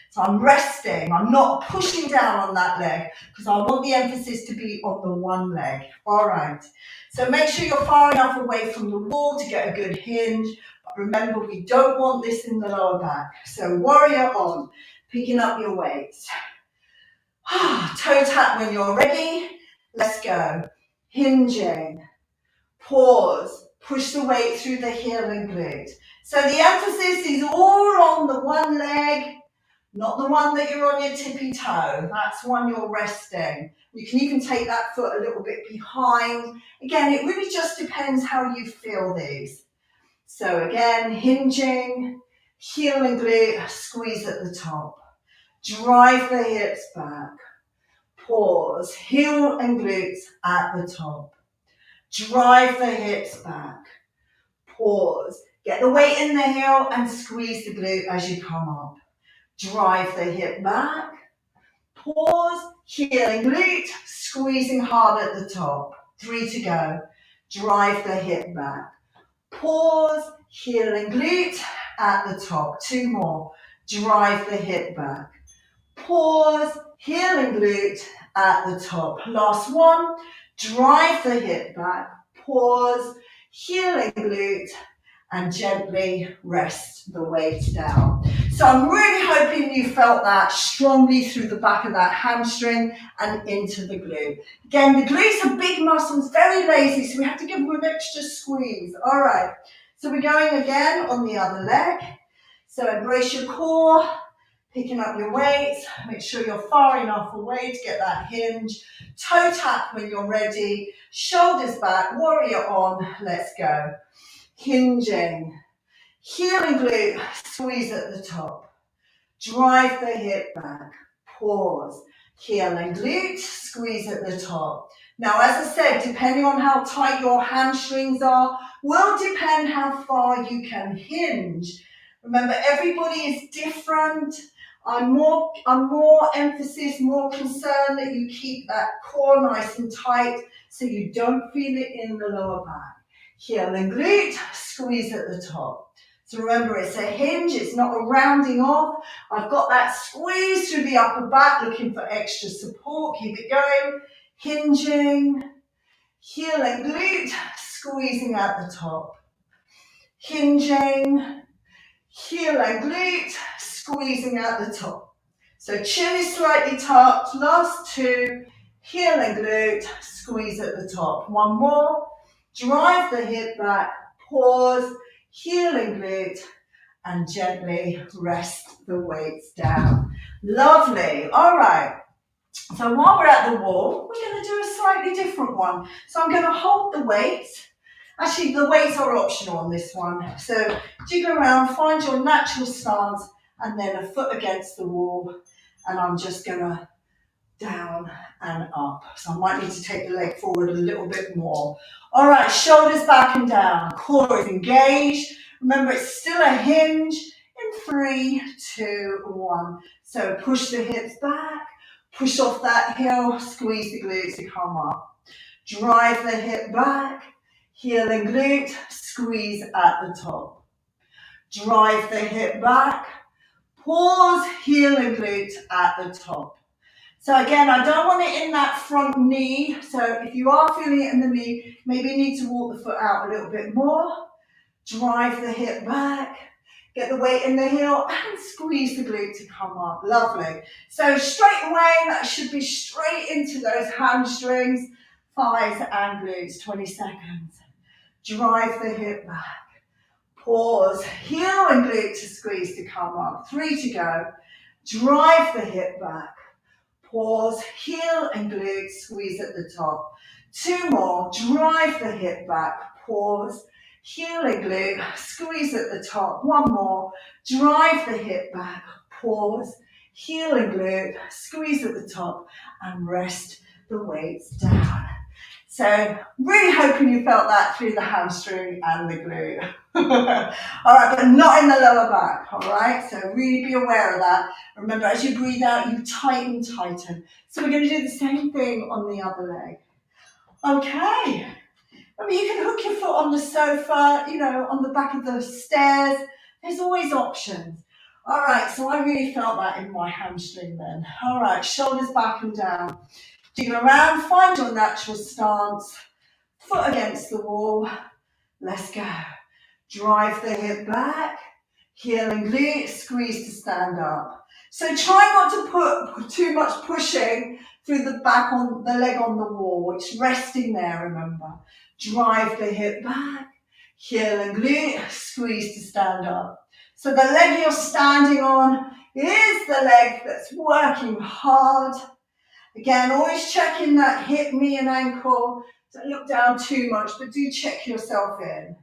So I'm resting, I'm not pushing down on that leg because I want the emphasis to be on the 1 leg. All right, so make sure you're far enough away from the wall to get a good hinge. But remember, we don't want this in the lower back. So warrior on, picking up your weights. Toe tap when you're ready. Let's go. Hinging. Pause. Push the weight through the heel and glute. So the emphasis is all on the 1 leg, not the one that you're on your tippy toe. That's one you're resting. You can even take that foot a little bit behind. Again, it really just depends how you feel these. So again, hinging, heel and glute, squeeze at the top. Drive the hips back. Pause, heel and glutes at the top. Drive the hips back. Pause. Get the weight in the heel and squeeze the glute as you come up. Drive the hip back. Pause. Heel and glute. Squeezing hard at the top. 3 to go. Drive the hip back. Pause. Heel and glute at the top. 2 more. Drive the hip back. Pause. Heel and glute at the top. Last one. Drive the hip back. Pause. Heel and glute. And gently rest the weight down. So I'm really hoping you felt that strongly through the back of that hamstring and into the glute. Again, the glutes are big muscles, very lazy, so we have to give them an extra squeeze. All right, so we're going again on the other leg. So embrace your core, picking up your weights. Make sure you're far enough away to get that hinge. Toe tap when you're ready. Shoulders back, warrior on. Let's go. Hinging, heel and glute, squeeze at the top. Drive the hip back, pause. Heel and glute, squeeze at the top. Now, as I said, depending on how tight your hamstrings are, will depend how far you can hinge. Remember, everybody is different. I'm more emphasis, more concerned that you keep that core nice and tight so you don't feel it in the lower back. Heel and glute, squeeze at the top. So remember, it's a hinge, it's not a rounding off. I've got that squeeze through the upper back, looking for extra support. Keep it going. Hinging, heel and glute, squeezing at the top. Hinging, heel and glute, squeezing at the top. So chin is slightly tucked. Last 2, heel and glute, squeeze at the top. 1 more. Drive the hip back, pause, heel and glute, and gently rest the weights down. Lovely. All right. So while we're at the wall, we're going to do a slightly different one. So I'm going to hold the weights. Actually, the weights are optional on this one. So jiggle around, find your natural stance, and then a foot against the wall. And I'm just going to down and up. So I might need to take the leg forward a little bit more. All right, shoulders back and down. Core is engaged. Remember, it's still a hinge in 3, 2, 1. So push the hips back, push off that heel, squeeze the glutes to come up. Drive the hip back, heel and glute, squeeze at the top. Drive the hip back, pause, heel and glute at the top. So again, I don't want it in that front knee. So if you are feeling it in the knee, maybe you need to walk the foot out a little bit more. Drive the hip back. Get the weight in the heel and squeeze the glute to come up. Lovely. So straight away, that should be straight into those hamstrings, thighs and glutes. 20 seconds. Drive the hip back. Pause. Heel and glute to squeeze to come up. 3 to go. Drive the hip back. pause, heel and glute, squeeze at the top. 2 more, drive the hip back, pause, heel and glute, squeeze at the top. 1 more, drive the hip back, pause, heel and glute, squeeze at the top, and rest the weights down. So really hoping you felt that through the hamstring and the glute. All right, but not in the lower back, all right? So really be aware of that. Remember, as you breathe out, you tighten. So we're going to do the same thing on the other leg. Okay. I mean, you can hook your foot on the sofa, you know, on the back of the stairs. There's always options. All right, so I really felt that in my hamstring then. All right, shoulders back and down. Jiggle around, find your natural stance. Foot against the wall. Let's go. Drive the hip back. Heel and glute, squeeze to stand up. So try not to put too much pushing through the back on the leg on the wall. It's resting there, remember. Drive the hip back. Heel and glute, squeeze to stand up. So the leg you're standing on is the leg that's working hard. Again, always checking that hip, knee and ankle. Don't look down too much, but do check yourself in.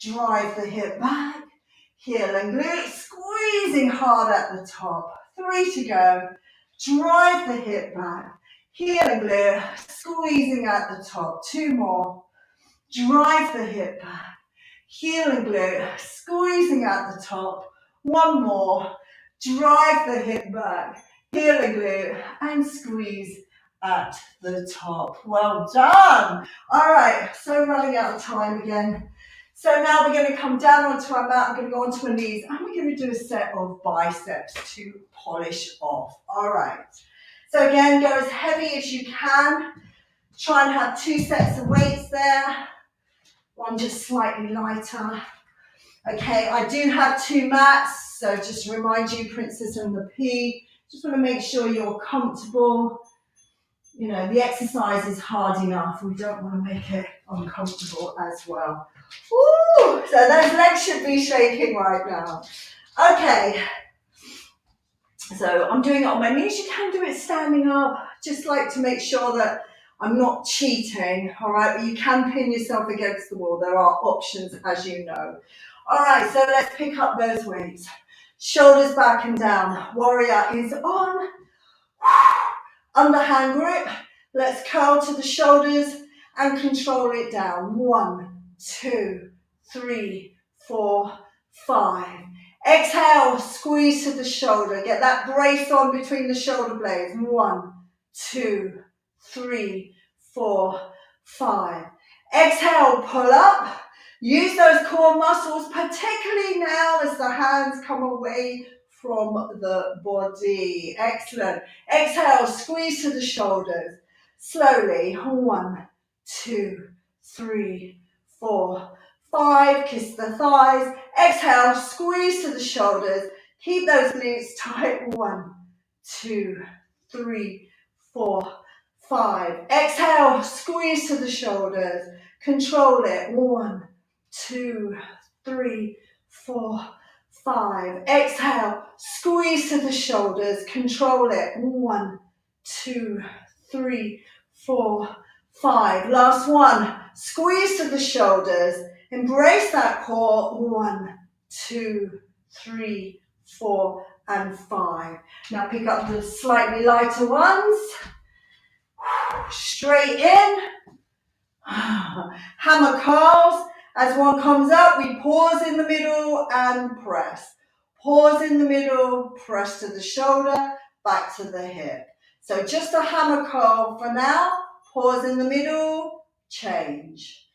Drive the hip back, heel and glute, squeezing hard at the top. 3 to go. Drive the hip back, heel and glute, squeezing at the top. 2 more. Drive the hip back, heel and glute, squeezing at the top. 1 more. Drive the hip back, heel and glute, and squeeze at the top. Well done. All right, so running out of time again. So now we're going to come down onto our mat, we're going to go onto our knees, and we're going to do a set of biceps to polish off. All right. So again, go as heavy as you can. Try and have 2 sets of weights there. One just slightly lighter. Okay, I do have 2 mats, so just to remind you, Princess and the P. Just want to make sure you're comfortable. You know, the exercise is hard enough. We don't want to make it uncomfortable as well. Ooh, so those legs should be shaking right now. Okay, so I'm doing it on my knees. You can do it standing up. Just like to make sure that I'm not cheating, all right? But you can pin yourself against the wall. There are options, as you know. All right, so let's pick up those weights. Shoulders back and down. Warrior is on. Underhand grip. Let's curl to the shoulders and control it down. 1, 2, 3, 4, 5. Exhale, squeeze to the shoulder. Get that brace on between the shoulder blades. 1, 2, 3, 4, 5. Exhale, pull up. Use those core muscles, particularly now as the hands come away from the body. Excellent. Exhale, squeeze to the shoulders. Slowly. 1, 2, 3, 4, 5. Kiss the thighs. Exhale, squeeze to the shoulders. Keep those glutes tight. 1, 2, 3, 4, 5. Exhale, squeeze to the shoulders. Control it. 1, 2, 3, 4, 5. Exhale, squeeze to the shoulders. Control it. 1, 2, 3, 4, 5. Last one. Squeeze to the shoulders. Embrace that core. 1, 2, 3, 4, and 5. Now pick up the slightly lighter ones. Straight in. Hammer curls. As one comes up, we pause in the middle and press. Pause in the middle, press to the shoulder, back to the hip. So just a hammer curl for now. Pause in the middle, change.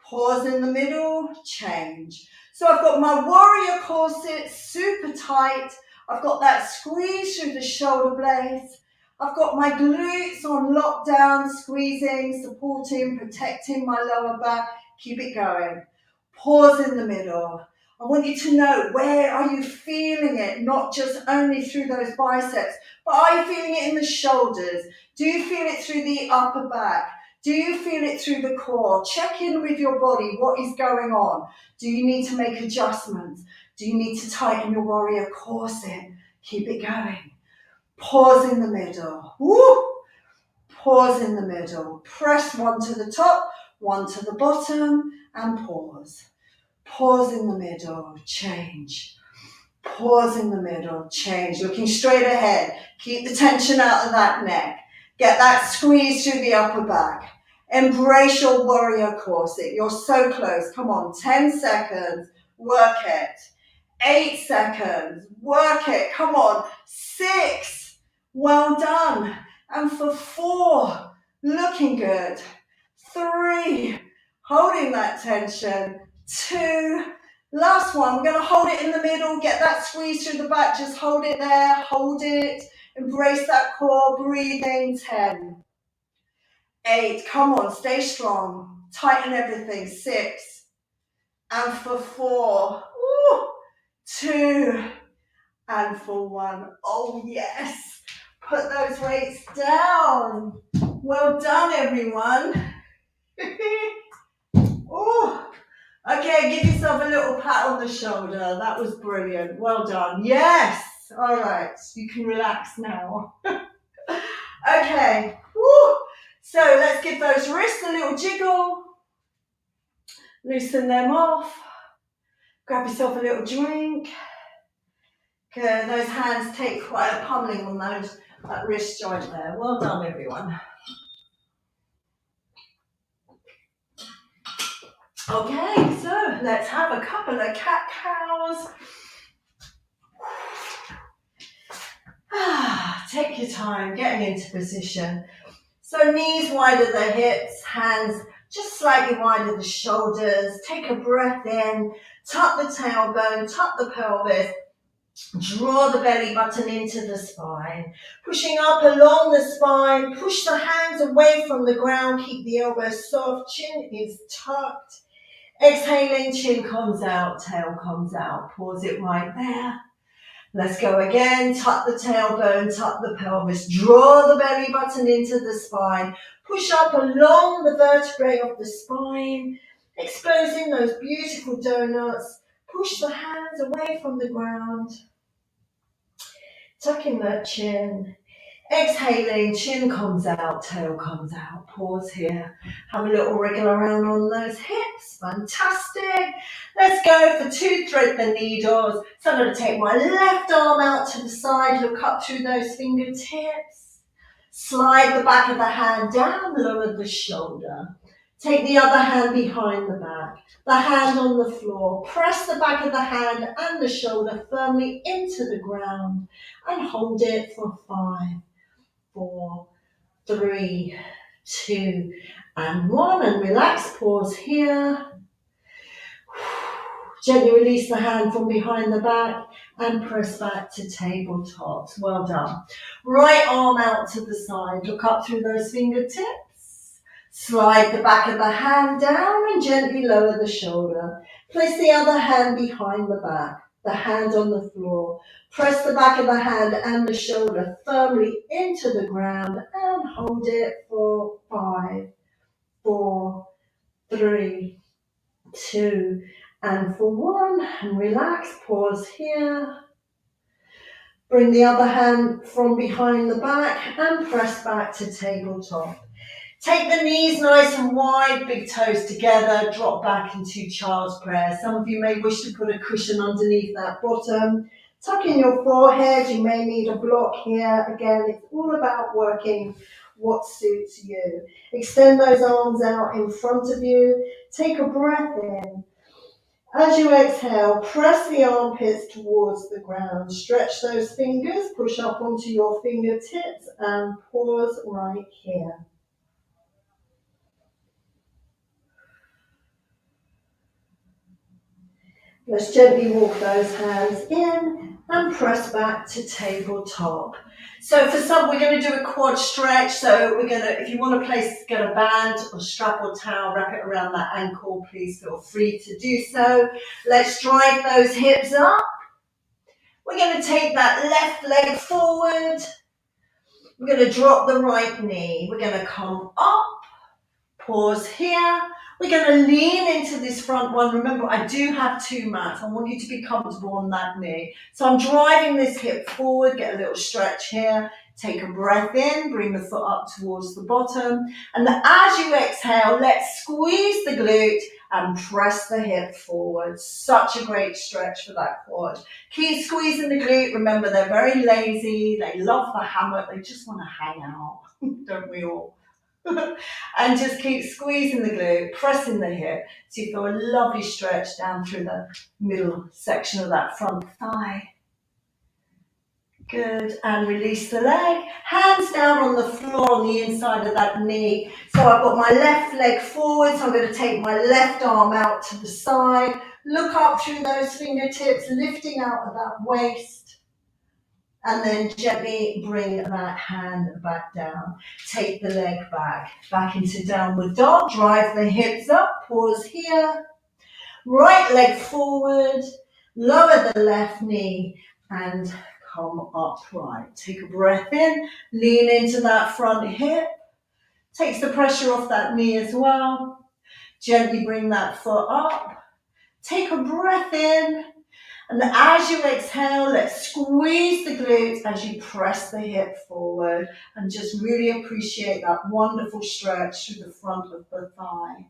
Pause in the middle, change. So I've got my warrior corset super tight. I've got that squeeze through the shoulder blades. I've got my glutes on lockdown, squeezing, supporting, protecting my lower back. Keep it going. Pause in the middle. I want you to know, where are you feeling it? Not just only through those biceps, but are you feeling it in the shoulders? Do you feel it through the upper back? Do you feel it through the core? Check in with your body. What is going on? Do you need to make adjustments? Do you need to tighten your warrior corset? Keep it going. Pause in the middle. Woo! Pause in the middle. Press one to the top, one to the bottom, and pause. Pause in the middle, change. Pause in the middle, change. Looking straight ahead. Keep the tension out of that neck. Get that squeeze through the upper back. Embrace your warrior corset. You're so close. Come on, 10 seconds. Work it. 8 seconds. Work it. Come on. 6. Well done. And for 4, looking good. 3, holding that tension. 2, last one. We're going to hold it in the middle. Get that squeeze through the back. Just hold it there. Hold it. Embrace that core. Breathing. 10, 8. Come on. Stay strong. Tighten everything. 6. And for 4. 2. And for 1. Oh, yes. Put those weights down. Well done, everyone. Oh, okay, give yourself a little pat on the shoulder. That was brilliant. Well done. Yes. All right, you can relax now. Okay. Woo. So let's give those wrists a little jiggle. Loosen them off. Grab yourself a little drink. Good. Those hands take quite a pummeling on that wrist joint there. Well done, everyone. Okay, so let's have a couple of cat-cows. Take your time getting into position. So knees wide of the hips, hands just slightly wide of the shoulders. Take a breath in, tuck the tailbone, tuck the pelvis. Draw the belly button into the spine. Pushing up along the spine. Push the hands away from the ground. Keep the elbows soft. Chin is tucked. Exhaling, chin comes out, tail comes out. Pause it right there. Let's go again. Tuck the tailbone, tuck the pelvis. Draw the belly button into the spine. Push up along the vertebrae of the spine. Exposing those beautiful donuts. Push the hands away from the ground. Tucking that chin. Exhaling, chin comes out, tail comes out. Pause here. Have a little wriggle around on those hips. Fantastic. Let's go for 2 thread the needles. So I'm going to take my left arm out to the side, look up through those fingertips. Slide the back of the hand down, lower the shoulder. Take the other hand behind the back, the hand on the floor. Press the back of the hand and the shoulder firmly into the ground and hold it for 5, 4, 3, 2, and 1. And relax, pause here. Gently release the hand from behind the back and press back to tabletops. Well done. Right arm out to the side. Look up through those fingertips. Slide the back of the hand down and gently lower the shoulder. Place the other hand behind the back, the hand on the floor. Press the back of the hand and the shoulder firmly into the ground and hold it for 5, 4, 3, 2, and for 1. And relax, pause here. Bring the other hand from behind the back and press back to tabletop. Take the knees nice and wide, big toes together, drop back into child's prayer. Some of you may wish to put a cushion underneath that bottom. Tuck in your forehead, you may need a block here. Again, it's all about working what suits you. Extend those arms out in front of you. Take a breath in. As you exhale, press the armpits towards the ground. Stretch those fingers, push up onto your fingertips and pause right here. Let's gently walk those hands in and press back to tabletop. So for some, we're going to do a quad stretch. So we're going to, if you want to get a band or strap or towel, wrap it around that ankle, please feel free to do so. Let's drive those hips up. We're going to take that left leg forward. We're going to drop the right knee. We're going to come up, pause here. We're going to lean into this front one. Remember, I do have two mats. I want you to be comfortable on that knee. So I'm driving this hip forward, get a little stretch here. Take a breath in, bring the foot up towards the bottom. And as you exhale, let's squeeze the glute and press the hip forward. Such a great stretch for that quad. Keep squeezing the glute. Remember, they're very lazy. They love the hammock. They just want to hang out, don't we all? And just keep squeezing the glute, pressing the hip, so you feel a lovely stretch down through the middle section of that front thigh. Good, and release the leg. Hands down on the floor on the inside of that knee. So I've got my left leg forward, so I'm going to take my left arm out to the side. Look up through those fingertips, lifting out of that waist. And then gently bring that hand back down. Take the leg back into downward dog. Drive the hips up, pause here. Right leg forward, lower the left knee and come upright. Take a breath in, lean into that front hip. Takes the pressure off that knee as well. Gently bring that foot up. Take a breath in. And as you exhale, let's squeeze the glutes as you press the hip forward and just really appreciate that wonderful stretch through the front of the thigh.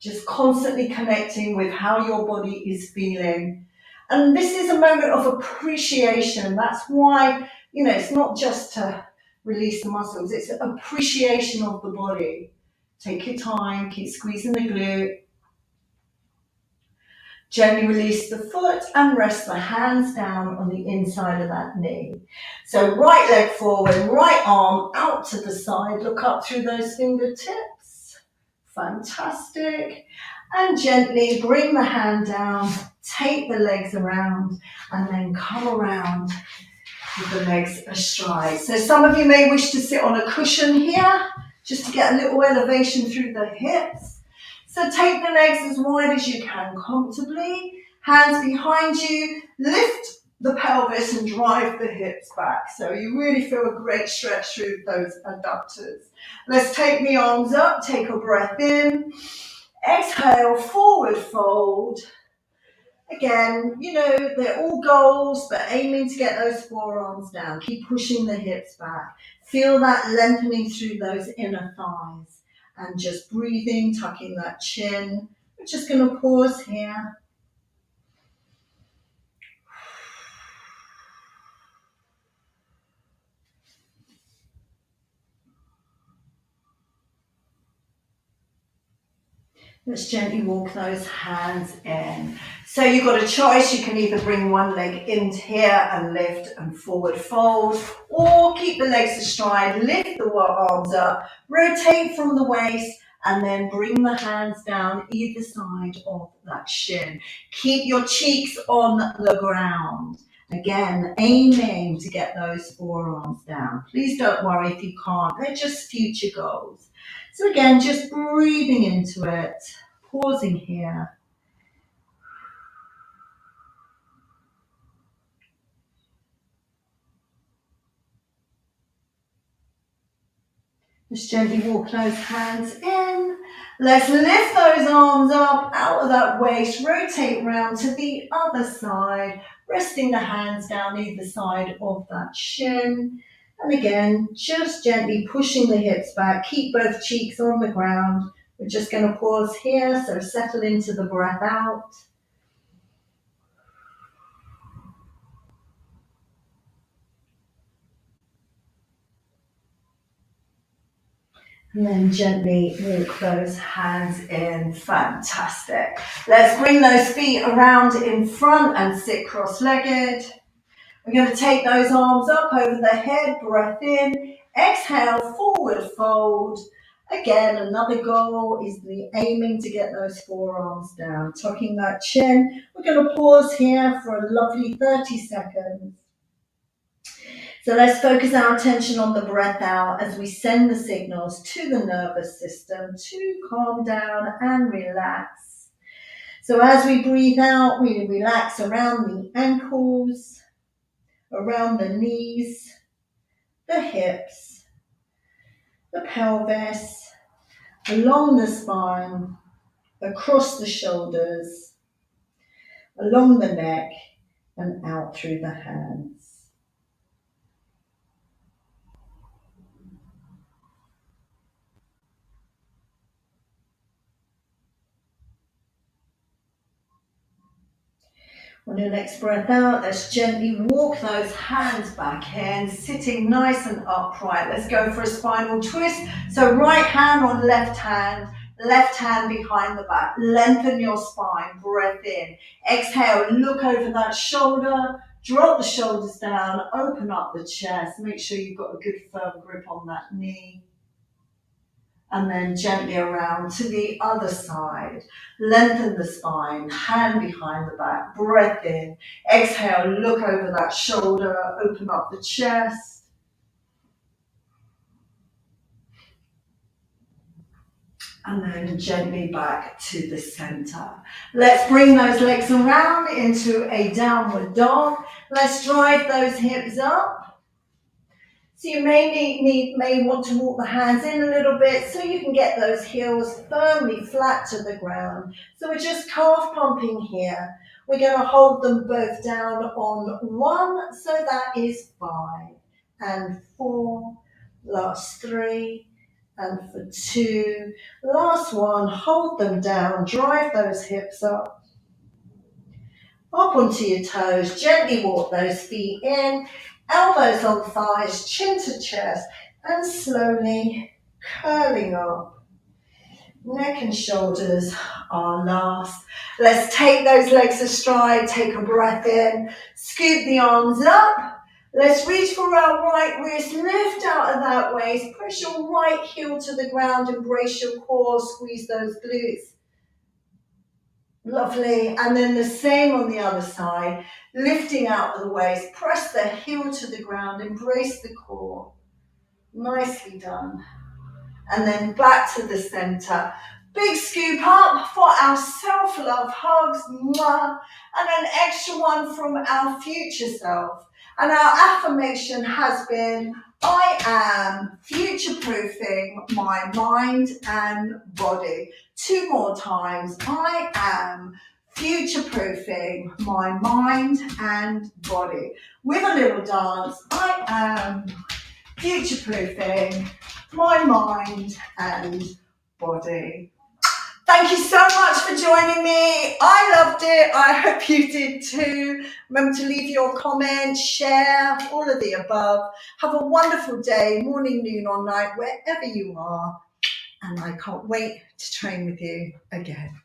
Just constantly connecting with how your body is feeling. And this is a moment of appreciation. That's why, it's not just to release the muscles, it's an appreciation of the body. Take your time, keep squeezing the glute. Gently release the foot and rest the hands down on the inside of that knee. So right leg forward, right arm out to the side. Look up through those fingertips. Fantastic. And gently bring the hand down, take the legs around, and then come around with the legs astride. So some of you may wish to sit on a cushion here, just to get a little elevation through the hips. So take the legs as wide as you can comfortably, hands behind you, lift the pelvis and drive the hips back. So you really feel a great stretch through those adductors. Let's take the arms up, take a breath in, exhale, forward fold. Again, they're all goals, but aiming to get those forearms down. Keep pushing the hips back. Feel that lengthening through those inner thighs. And just breathing, tucking that chin. We're just going to pause here. Let's gently walk those hands in. So you've got a choice. You can either bring one leg in here and lift and forward fold, or keep the legs astride, lift the arms up, rotate from the waist, and then bring the hands down either side of that shin. Keep your cheeks on the ground. Again, aiming to get those forearms down. Please don't worry if you can't. They're just future goals. So again, just breathing into it, pausing here. Just gently walk those hands in. Let's lift those arms up out of that waist, rotate round to the other side, resting the hands down either side of that shin. And again, just gently pushing the hips back, keep both cheeks on the ground. We're just going to pause here, so settle into the breath out. And then gently walk those hands in. Fantastic. Let's bring those feet around in front and sit cross-legged. We're going to take those arms up over the head, breath in, exhale, forward fold. Again, another goal is the aiming to get those forearms down, tucking that chin. We're going to pause here for a lovely 30 seconds. So let's focus our attention on the breath out as we send the signals to the nervous system to calm down and relax. So as we breathe out, we relax around the ankles, around the knees, the hips, the pelvis, along the spine, across the shoulders, along the neck, and out through the hands. On your next breath out, let's gently walk those hands back in, sitting nice and upright. Let's go for a spinal twist. So right hand on left hand behind the back. Lengthen your spine, breath in. Exhale, look over that shoulder, drop the shoulders down, open up the chest. Make sure you've got a good firm grip on that knee. And then gently around to the other side. Lengthen the spine, hand behind the back, breath in. Exhale, look over that shoulder, open up the chest. And then gently back to the center. Let's bring those legs around into a downward dog. Let's drive those hips up. So you may want to walk the hands in a little bit so you can get those heels firmly flat to the ground. So we're just calf pumping here. We're going to hold them both down on 1, so that is 5 and 4, last 3 and for 2, last 1, hold them down, drive those hips up onto your toes, gently walk those feet in, elbows on thighs, chin to chest, and slowly curling up. Neck and shoulders are last. Let's take those legs astride, take a breath in, scoop the arms up. Let's reach for our right wrist, lift out of that waist, press your right heel to the ground, embrace your core, squeeze those glutes. Lovely. And then the same on the other side, lifting out of the waist, press the heel to the ground, embrace the core. Nicely done. And then back to the center. Big scoop up for our self-love hugs. Mwah. And an extra one from our future self. And our affirmation has been, I am future-proofing my mind and body. 2 more times. I am future-proofing my mind and body. With a little dance, I am future-proofing my mind and body. Thank you so much for joining me. I loved it. I hope you did too. Remember to leave your comments, share, all of the above. Have a wonderful day, morning, noon or night, wherever you are. And I can't wait to train with you again.